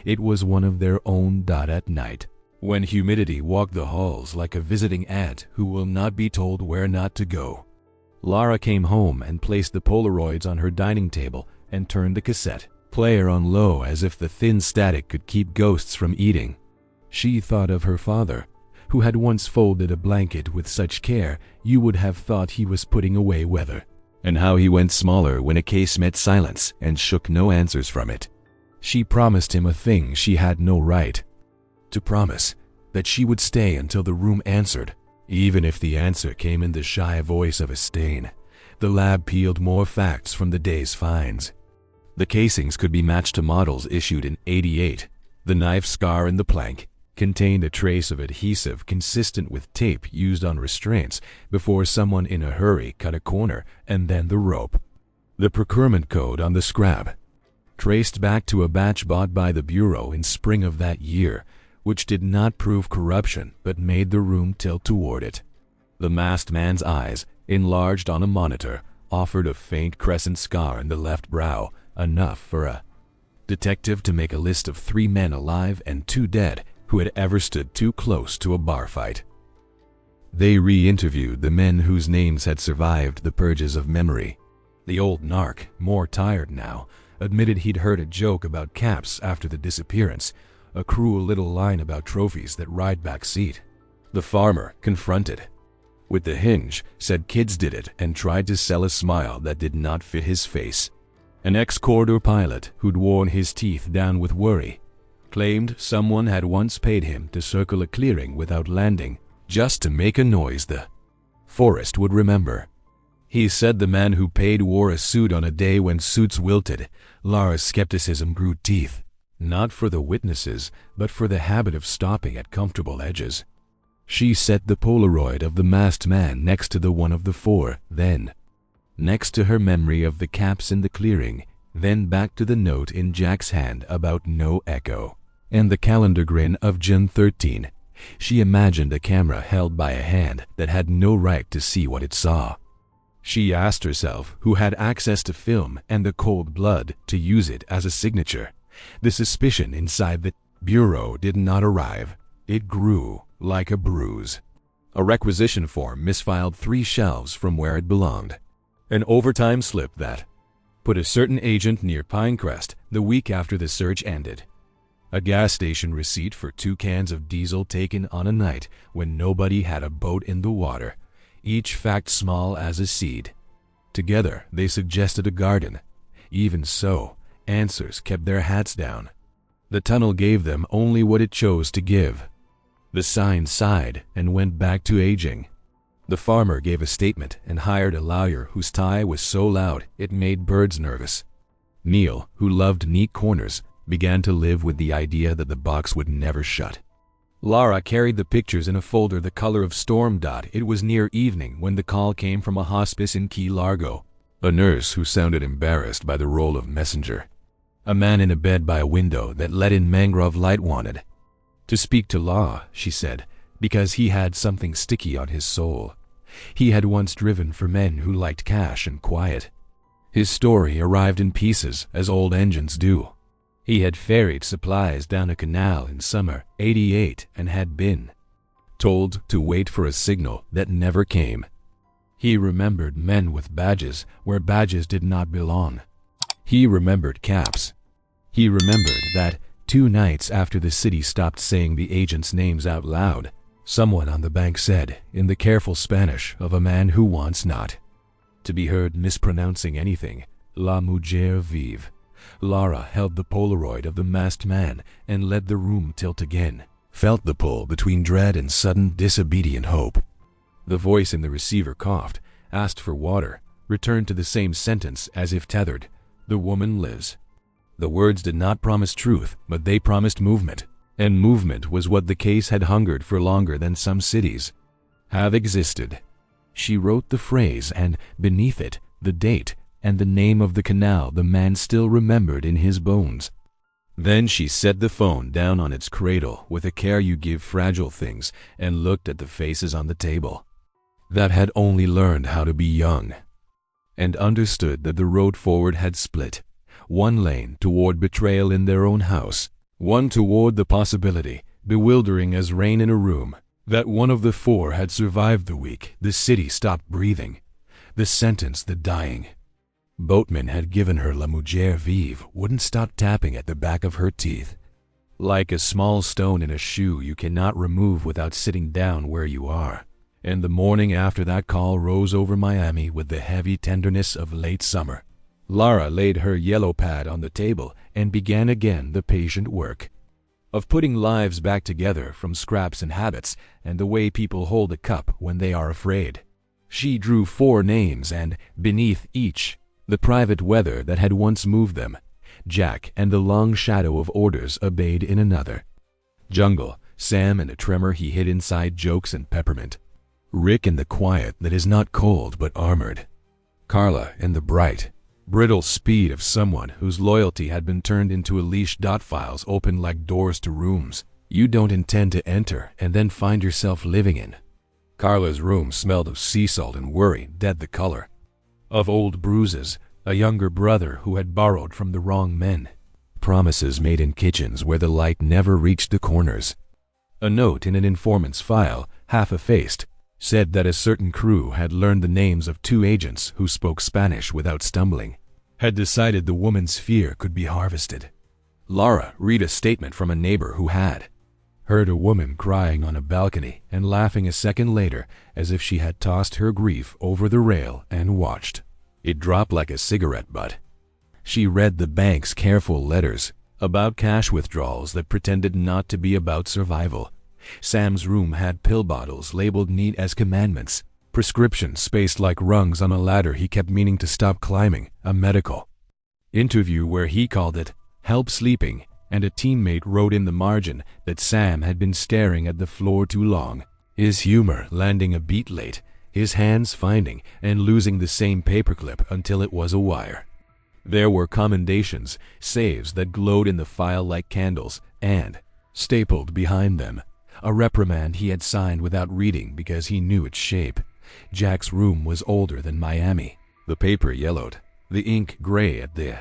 S1: It was one of their own. At night, when humidity walked the halls like a visiting aunt who will not be told where not to go. Lara came home and placed the Polaroids on her dining table and turned the cassette player on low as if the thin static could keep ghosts from eating. She thought of her father, who had once folded a blanket with such care you would have thought he was putting away weather, and how he went smaller when a case met silence and shook no answers from it. She promised him a thing she had no right to promise, that she would stay until the room answered, even if the answer came in the shy voice of a stain. The lab peeled more facts from the day's finds. The casings could be matched to models issued in '88. The knife scar in the plank contained a trace of adhesive consistent with tape used on restraints before someone in a hurry cut a corner, and then the rope. The procurement code on the scrap traced back to a batch bought by the Bureau in spring of that year, which did not prove corruption but made the room tilt toward it. The masked man's eyes, enlarged on a monitor, offered a faint crescent scar in the left brow, enough for a detective to make a list of 3 men alive and 2 dead who had ever stood too close to a bar fight. They re-interviewed the men whose names had survived the purges of memory. The old narc, more tired now, admitted he'd heard a joke about caps after the disappearance, a cruel little line about trophies that ride back seat. The farmer, confronted with the hinge, said kids did it and tried to sell a smile that did not fit his face. An ex-corridor pilot who'd worn his teeth down with worry claimed someone had once paid him to circle a clearing without landing, just to make a noise the forest would remember. He said the man who paid wore a suit on a day when suits wilted. Lara's skepticism grew teeth, not for the witnesses, but for the habit of stopping at comfortable edges. She set the Polaroid of the masked man next to the one of the 4, then next to her memory of the caps in the clearing, then back to the note in Jack's hand about no echo, and the calendar grin of June 13. She imagined a camera held by a hand that had no right to see what it saw. She asked herself who had access to film and the cold blood to use it as a signature. The suspicion inside the Bureau did not arrive. It grew like a bruise. A requisition form misfiled 3 shelves from where it belonged. An overtime slip that put a certain agent near Pinecrest the week after the search ended. A gas station receipt for 2 cans of diesel taken on a night when nobody had a boat in the water, each fact small as a seed. Together they suggested a garden. Even so, answers kept their hats down. The tunnel gave them only what it chose to give. The sign sighed and went back to aging. The farmer gave a statement and hired a lawyer whose tie was so loud it made birds nervous. Neil, who loved neat corners, began to live with the idea that the box would never shut. Lara carried the pictures in a folder the color of storm. It was near evening when the call came from a hospice in Key Largo. A nurse who sounded embarrassed by the role of messenger. A man in a bed by a window that let in mangrove light wanted to speak to Law, she said, because he had something sticky on his soul. He had once driven for men who liked cash and quiet. His story arrived in pieces, as old engines do. He had ferried supplies down a canal in summer '88 and had been told to wait for a signal that never came. He remembered men with badges where badges did not belong. He remembered caps. He remembered that 2 nights after the city stopped saying the agents' names out loud, someone on the bank said, in the careful Spanish of a man who wants not to be heard mispronouncing anything, La Mujer Vive. Lara held the Polaroid of the masked man and let the room tilt again, felt the pull between dread and sudden disobedient hope. The voice in the receiver coughed, asked for water, returned to the same sentence as if tethered. The woman lives. The words did not promise truth, but they promised movement, and movement was what the case had hungered for longer than some cities have existed. She wrote the phrase, and beneath it, the date and the name of the canal the man still remembered in his bones. Then she set the phone down on its cradle with a care you give fragile things and looked at the faces on the table that had only learned how to be young, and understood that the road forward had split. One lane toward betrayal in their own house, one toward the possibility, bewildering as rain in a room, that one of the 4 had survived the week the city stopped breathing. The sentence the dying boatman had given her La Mujer Vive wouldn't stop tapping at the back of her teeth. like a small stone in a shoe you cannot remove without sitting down where you are. And the morning after that call rose over Miami with the heavy tenderness of late summer. Lara laid her yellow pad on the table and began again the patient work of putting lives back together from scraps and habits and the way people hold a cup when they are afraid. She drew 4 names, and beneath each, the private weather that had once moved them. Jack and the long shadow of orders obeyed in another. Jungle, Sam and a tremor he hid inside jokes and peppermint. Rick in the quiet that is not cold but armored. Carla in the bright, brittle speed of someone whose loyalty had been turned into a leash. Files open like doors to rooms you don't intend to enter and then find yourself living in. Carla's room smelled of sea salt and worry, dead the color of old bruises, a younger brother who had borrowed from the wrong men, promises made in kitchens where the light never reached the corners. A note in an informant's file, half effaced, said that a certain crew had learned the names of 2 agents who spoke Spanish without stumbling, had decided the woman's fear could be harvested. Lara read a statement from a neighbor who had heard a woman crying on a balcony and laughing a second later as if she had tossed her grief over the rail and watched it drop like a cigarette butt. She read the bank's careful letters about cash withdrawals that pretended not to be about survival. Sam's room had pill bottles labeled neat as commandments, prescriptions spaced like rungs on a ladder he kept meaning to stop climbing, a medical interview where he called it help sleeping, and a teammate wrote in the margin that Sam had been staring at the floor too long, his humor landing a beat late, his hands finding and losing the same paperclip until it was a wire. There were commendations, saves that glowed in the file like candles, and, stapled behind them, a reprimand he had signed without reading because he knew its shape. Jack's room was older than Miami. The paper yellowed, the ink gray at the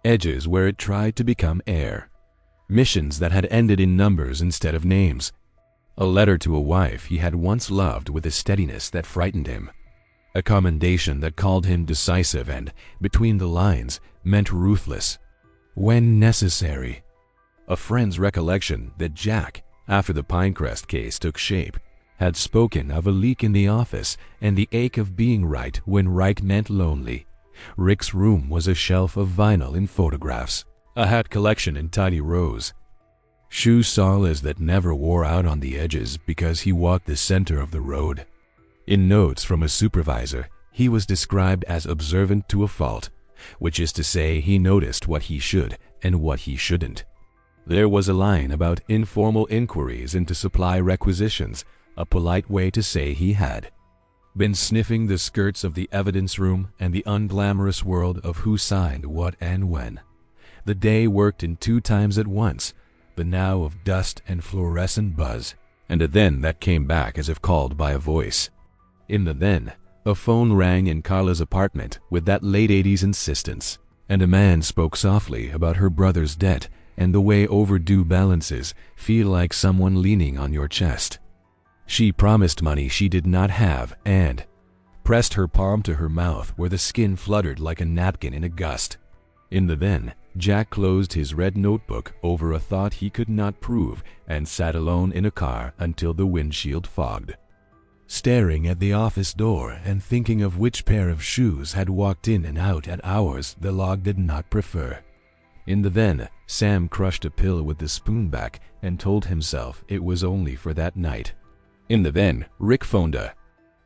S1: edges where it tried to become air. Missions that had ended in numbers instead of names. A letter to a wife he had once loved with a steadiness that frightened him. A commendation that called him decisive and, between the lines, meant ruthless, when necessary. A friend's recollection that Jack, after the Pinecrest case took shape, had spoken of a leak in the office and the ache of being right when right meant lonely. Rick's room was a shelf of vinyl in photographs, a hat collection in tidy rows, shoe soles that never wore out on the edges because he walked the center of the road. In notes from a supervisor, he was described as observant to a fault, which is to say he noticed what he should and what he shouldn't. There was a line about informal inquiries into supply requisitions, a polite way to say he had been sniffing the skirts of the evidence room and the unglamorous world of who signed what and when. The day worked in 2 times at once, the now of dust and fluorescent buzz, and a then that came back as if called by a voice. In the then, a phone rang in Carla's apartment with that late 80s insistence, and a man spoke softly about her brother's debt and the way overdue balances feel like someone leaning on your chest. She promised money she did not have and pressed her palm to her mouth where the skin fluttered like a napkin in a gust. In the then, Jack closed his red notebook over a thought he could not prove and sat alone in a car until the windshield fogged, staring at the office door and thinking of which pair of shoes had walked in and out at hours the log did not prefer. In the then, Sam crushed a pill with the spoon back and told himself it was only for that night. In the then, Rick phoned a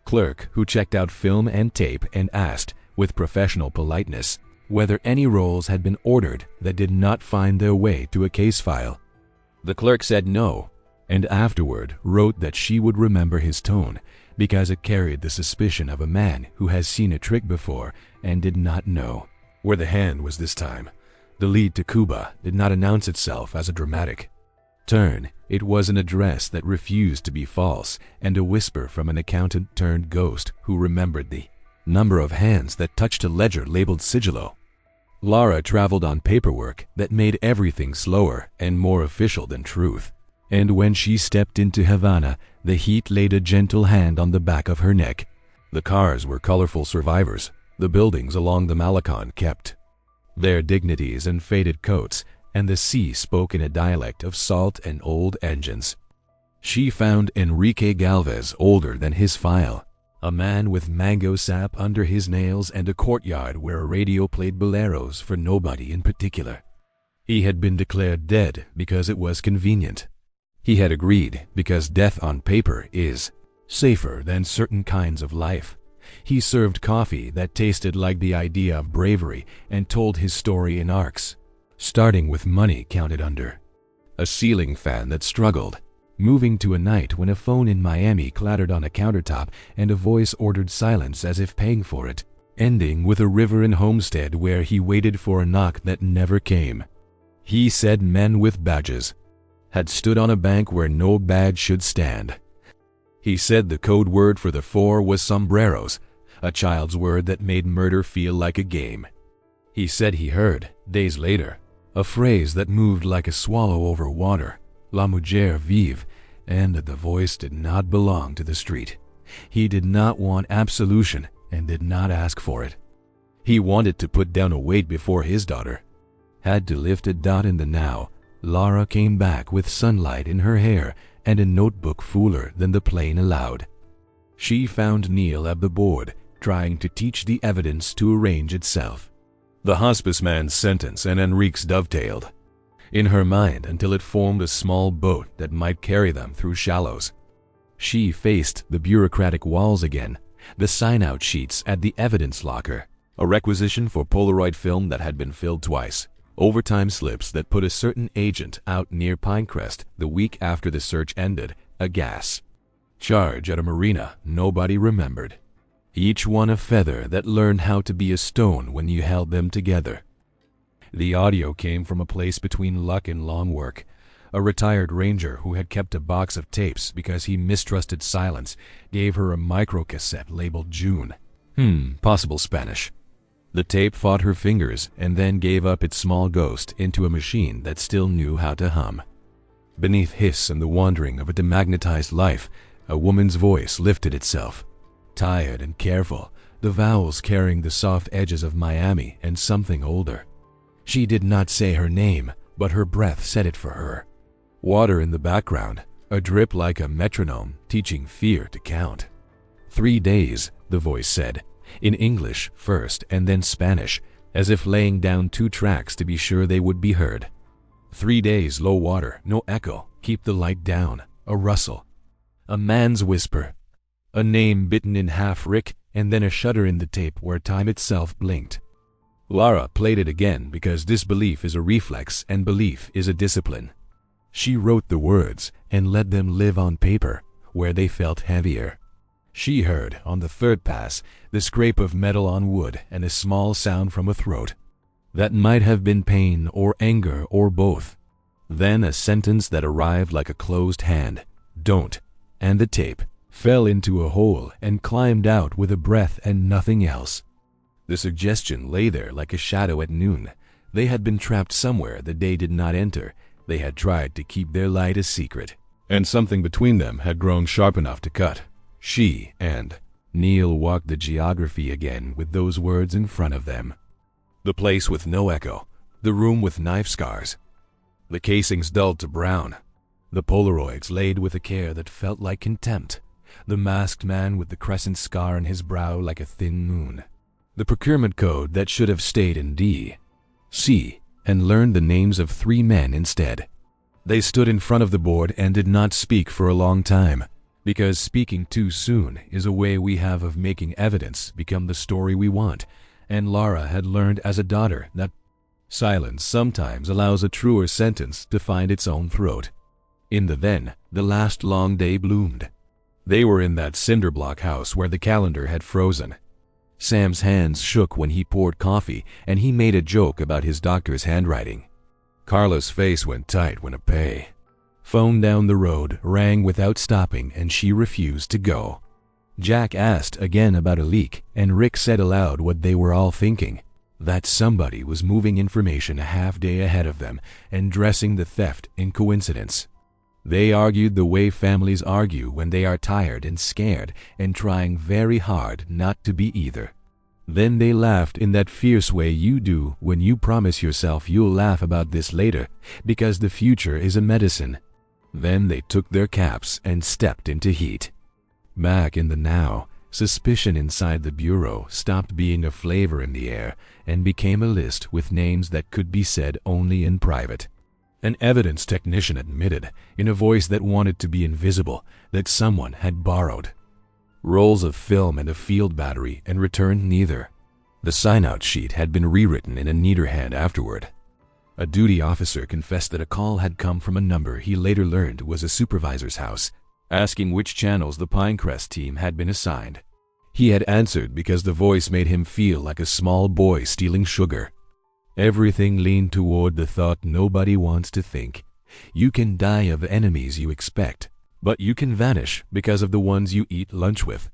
S1: clerk who checked out film and tape and asked, with professional politeness, whether any rolls had been ordered that did not find their way to a case file. The clerk said no, and afterward wrote that she would remember his tone because it carried the suspicion of a man who has seen a trick before and did not know where the hand was this time. The lead to Cuba did not announce itself as a dramatic turn. It was an address that refused to be false and a whisper from an accountant turned ghost who remembered the number of hands that touched a ledger labeled Sigillo. Lara traveled on paperwork that made everything slower and more official than truth. And when she stepped into Havana, the heat laid a gentle hand on the back of her neck. The cars were colorful survivors. The buildings along the Malecon kept their dignities and faded coats, and the sea spoke in a dialect of salt and old engines. She found Enrique Galvez older than his file, a man with mango sap under his nails and a courtyard where a radio played boleros for nobody in particular. He had been declared dead because it was convenient. He had agreed because death on paper is safer than certain kinds of life. He served coffee that tasted like the idea of bravery and told his story in arcs, starting with money counted under a ceiling fan that struggled, moving to a night when a phone in Miami clattered on a countertop and a voice ordered silence as if paying for it, ending with a river in Homestead where he waited for a knock that never came. He said men with badges had stood on a bank where no badge should stand. He said the code word for the four was sombreros, a child's word that made murder feel like a game. He said he heard, days later, a phrase that moved like a swallow over water, La mujer vive, and that the voice did not belong to the street. He did not want absolution and did not ask for it. He wanted to put down a weight before his daughter had to lift a dot in the now. Lara came back with sunlight in her hair and a notebook fuller than the plane allowed. She found Neil at the board, trying to teach the evidence to arrange itself. The hospice man's sentence and Enrique's dovetailed in her mind until it formed a small boat that might carry them through shallows. She faced the bureaucratic walls again, the sign-out sheets at the evidence locker, a requisition for Polaroid film that had been filled twice, overtime slips that put a certain agent out near Pinecrest the week after the search ended, a gas charge at a marina nobody remembered. Each one a feather that learned how to be a stone when you held them together. The audio came from a place between luck and long work. A retired ranger who had kept a box of tapes because he mistrusted silence gave her a microcassette labeled June. Possible Spanish. The tape fought her fingers and then gave up its small ghost into a machine that still knew how to hum. Beneath hiss and the wandering of a demagnetized life, a woman's voice lifted itself. Tired and careful, the vowels carrying the soft edges of Miami and something older. She did not say her name, but her breath said it for her. Water in the background, a drip like a metronome teaching fear to count. 3 days, the voice said, in English first and then Spanish, as if laying down 2 tracks to be sure they would be heard. 3 days, low water, no echo, keep the light down, a rustle. A man's whisper. A name bitten in half Rick, and then a shudder in the tape where time itself blinked. Lara played it again because disbelief is a reflex and belief is a discipline. She wrote the words and let them live on paper, where they felt heavier. She heard, on the 3rd pass, the scrape of metal on wood and a small sound from a throat. That might have been pain or anger or both. Then a sentence that arrived like a closed hand. Don't. And the tape fell into a hole and climbed out with a breath and nothing else. The suggestion lay there like a shadow at noon. They had been trapped somewhere the day did not enter. They had tried to keep their light a secret. And something between them had grown sharp enough to cut. She and Neil walked the geography again with those words in front of them. The place with no echo. The room with knife scars. The casings dulled to brown. The Polaroids laid with a care that felt like contempt. The masked man with the crescent scar on his brow like a thin moon. The procurement code that should have stayed in D. C. And learned the names of 3 men instead. They stood in front of the board and did not speak for a long time, because speaking too soon is a way we have of making evidence become the story we want, and Lara had learned as a daughter that silence sometimes allows a truer sentence to find its own throat. In the last long day bloomed. They were in that cinder block house where the calendar had frozen. Sam's hands shook when he poured coffee, and he made a joke about his doctor's handwriting. Carla's face went tight when a pay phone down the road rang without stopping, and she refused to go. Jack asked again about a leak, and Rick said aloud what they were all thinking, that somebody was moving information a half day ahead of them and dressing the theft in coincidence. They argued the way families argue when they are tired and scared and trying very hard not to be either. Then they laughed in that fierce way you do when you promise yourself you'll laugh about this later, because the future is a medicine. Then they took their caps and stepped into heat. Back in the now, suspicion inside the bureau stopped being a flavor in the air and became a list with names that could be said only in private. An evidence technician admitted, in a voice that wanted to be invisible, that someone had borrowed rolls of film and a field battery and returned neither. The sign-out sheet had been rewritten in a neater hand afterward. A duty officer confessed that a call had come from a number he later learned was a supervisor's house, asking which channels the Pinecrest team had been assigned. He had answered because the voice made him feel like a small boy stealing sugar. Everything leaned toward the thought nobody wants to think. You can die of enemies you expect, but you can vanish because of the ones you eat lunch with.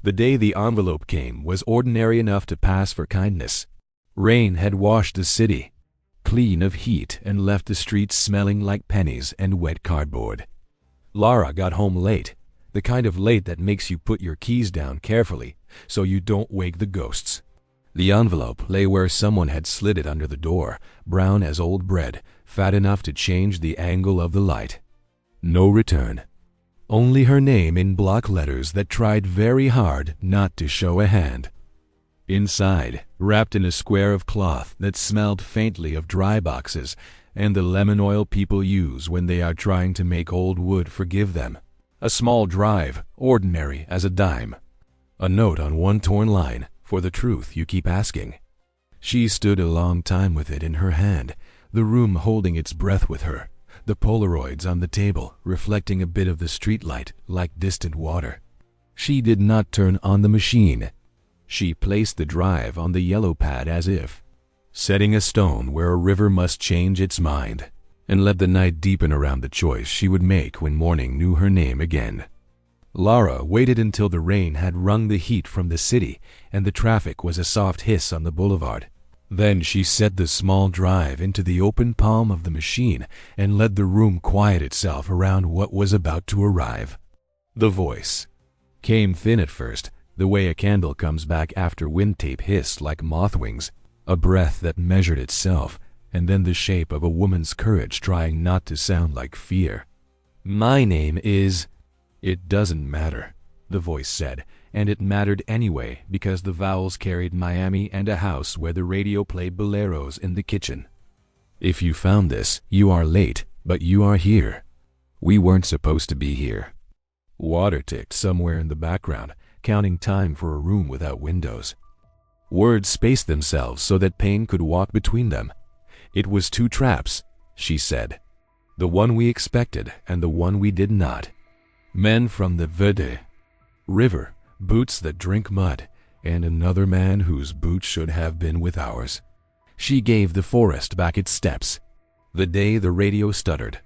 S1: The day the envelope came was ordinary enough to pass for kindness. Rain had washed the city clean of heat and left the streets smelling like pennies and wet cardboard. Lara got home late, the kind of late that makes you put your keys down carefully so you don't wake the ghosts. The envelope lay where someone had slid it under the door, brown as old bread, fat enough to change the angle of the light. No return. Only her name in block letters that tried very hard not to show a hand. Inside, wrapped in a square of cloth that smelled faintly of dry boxes and the lemon oil people use when they are trying to make old wood forgive them, a small drive, ordinary as a dime. A note on one torn line, for the truth you keep asking. She stood a long time with it in her hand, the room holding its breath with her, the Polaroids on the table reflecting a bit of the streetlight like distant water. She did not turn on the machine. She placed the drive on the yellow pad as if setting a stone where a river must change its mind, and let the night deepen around the choice she would make when morning knew her name again. Lara waited until the rain had wrung the heat from the city and the traffic was a soft hiss on the boulevard. Then she set the small drive into the open palm of the machine and let the room quiet itself around what was about to arrive. The voice came thin at first, the way a candle comes back after wind tape hissed like moth wings, a breath that measured itself, and then the shape of a woman's courage trying not to sound like fear. "My name is—" "It doesn't matter," the voice said, and it mattered anyway because the vowels carried Miami and a house where the radio played boleros in the kitchen. "If you found this, you are late, but you are here. We weren't supposed to be here." Water ticked somewhere in the background, counting time for a room without windows. Words spaced themselves so that pain could walk between them. "It was two traps," she said. "The one we expected and the one we did not. Men from the Verde River, boots that drink mud, and another man whose boots should have been with ours." She gave the forest back its steps. The day the radio stuttered.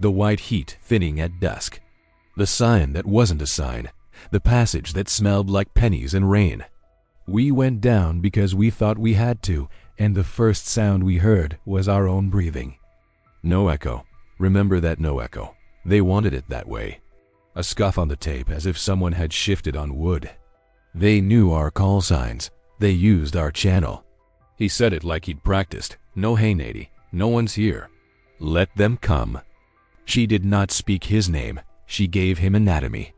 S1: The white heat thinning at dusk. The sign that wasn't a sign. The passage that smelled like pennies and rain. We went down because we thought we had to, and the first sound we heard was our own breathing. No echo. Remember that no echo. They wanted it that way. A scuff on the tape as if someone had shifted on wood. They knew our call signs. They used our channel. He said it like he'd practiced. "No, hey, Nady. No one's here. Let them come." She did not speak his name. She gave him anatomy.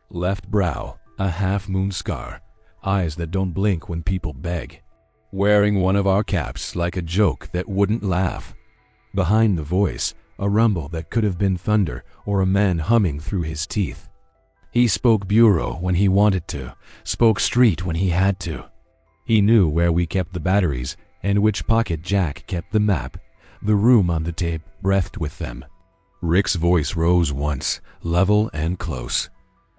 S1: Left brow, a half-moon scar. Eyes that don't blink when people beg. Wearing one of our caps like a joke that wouldn't laugh. Behind the voice, a rumble that could have been thunder or a man humming through his teeth. He spoke bureau when he wanted to, spoke street when he had to. He knew where we kept the batteries and which pocket Jack kept the map. The room on the tape breathed with them. Rick's voice rose once, level and close.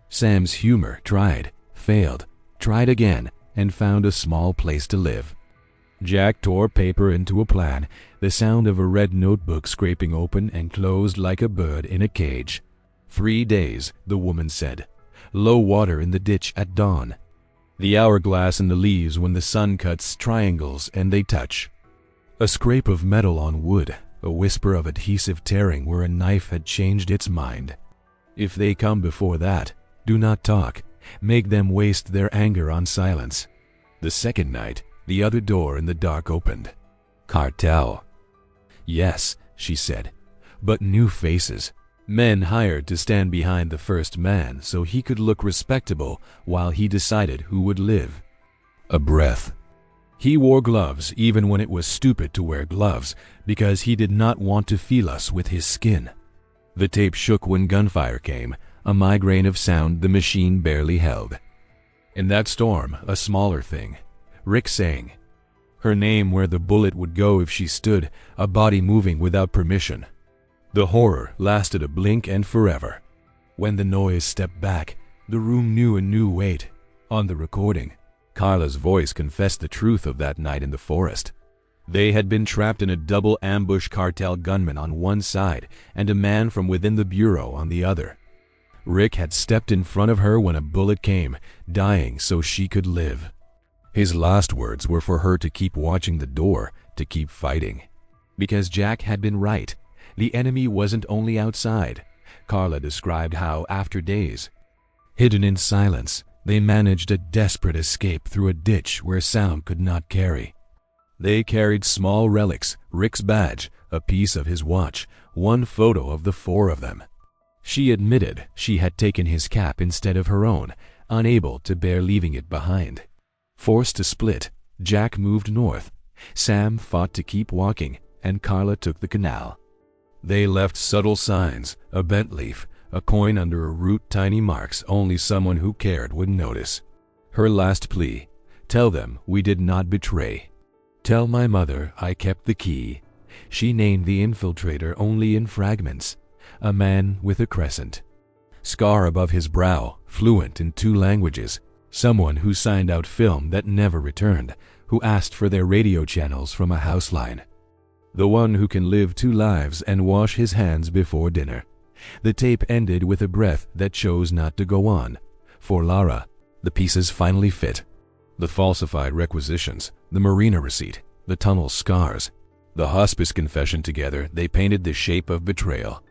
S1: Sam's humor tried, failed, tried again, and found a small place to live. Jack tore paper into a plan, the sound of a red notebook scraping open and closed like a bird in a cage. 3 days, the woman said. Low water in the ditch at dawn. The hourglass in the leaves when the sun cuts triangles and they touch. A scrape of metal on wood, a whisper of adhesive tearing where a knife had changed its mind. If they come before that, do not talk. Make them waste their anger on silence. The second night, the other door in the dark opened. "Cartel." "Yes," she said, "but new faces. Men hired to stand behind the first man so he could look respectable while he decided who would live." A breath. He wore gloves even when it was stupid to wear gloves because he did not want to feel us with his skin. The tape shook when gunfire came, a migraine of sound the machine barely held. In that storm, a smaller thing. Rick saying her name where the bullet would go if she stood, a body moving without permission. The horror lasted a blink and forever. When the noise stepped back, the room knew a new weight. On the recording, Carla's voice confessed the truth of that night in the forest. They had been trapped in a double ambush, cartel gunman on one side and a man from within the bureau on the other. Rick had stepped in front of her when a bullet came, dying so she could live. His last words were for her to keep watching the door, to keep fighting. Because Jack had been right. The enemy wasn't only outside. Carla described how, after days, hidden in silence, they managed a desperate escape through a ditch where sound could not carry. They carried small relics, Rick's badge, a piece of his watch, one photo of the four of them. She admitted she had taken his cap instead of her own, unable to bear leaving it behind. Forced to split, Jack moved north. Sam fought to keep walking, and Carla took the canal. They left subtle signs, a bent leaf, a coin under a root, tiny marks only someone who cared would notice. Her last plea, "Tell them we did not betray. Tell my mother I kept the key." She named the infiltrator only in fragments, a man with a crescent. Scar above his brow, fluent in 2 languages, someone who signed out film that never returned, who asked for their radio channels from a house line. The one who can live 2 lives and wash his hands before dinner. The tape ended with a breath that chose not to go on. For Lara, the pieces finally fit. The falsified requisitions, the marina receipt, the tunnel scars, the hospice confession together, they painted the shape of betrayal.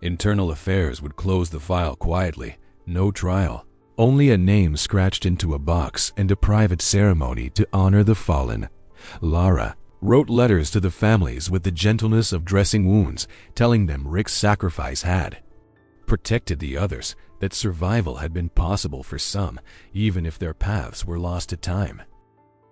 S1: Internal Affairs would close the file quietly, no trial. Only a name scratched into a box and a private ceremony to honor the fallen. Lara wrote letters to the families with the gentleness of dressing wounds, telling them Rick's sacrifice had protected the others, that survival had been possible for some, even if their paths were lost to time.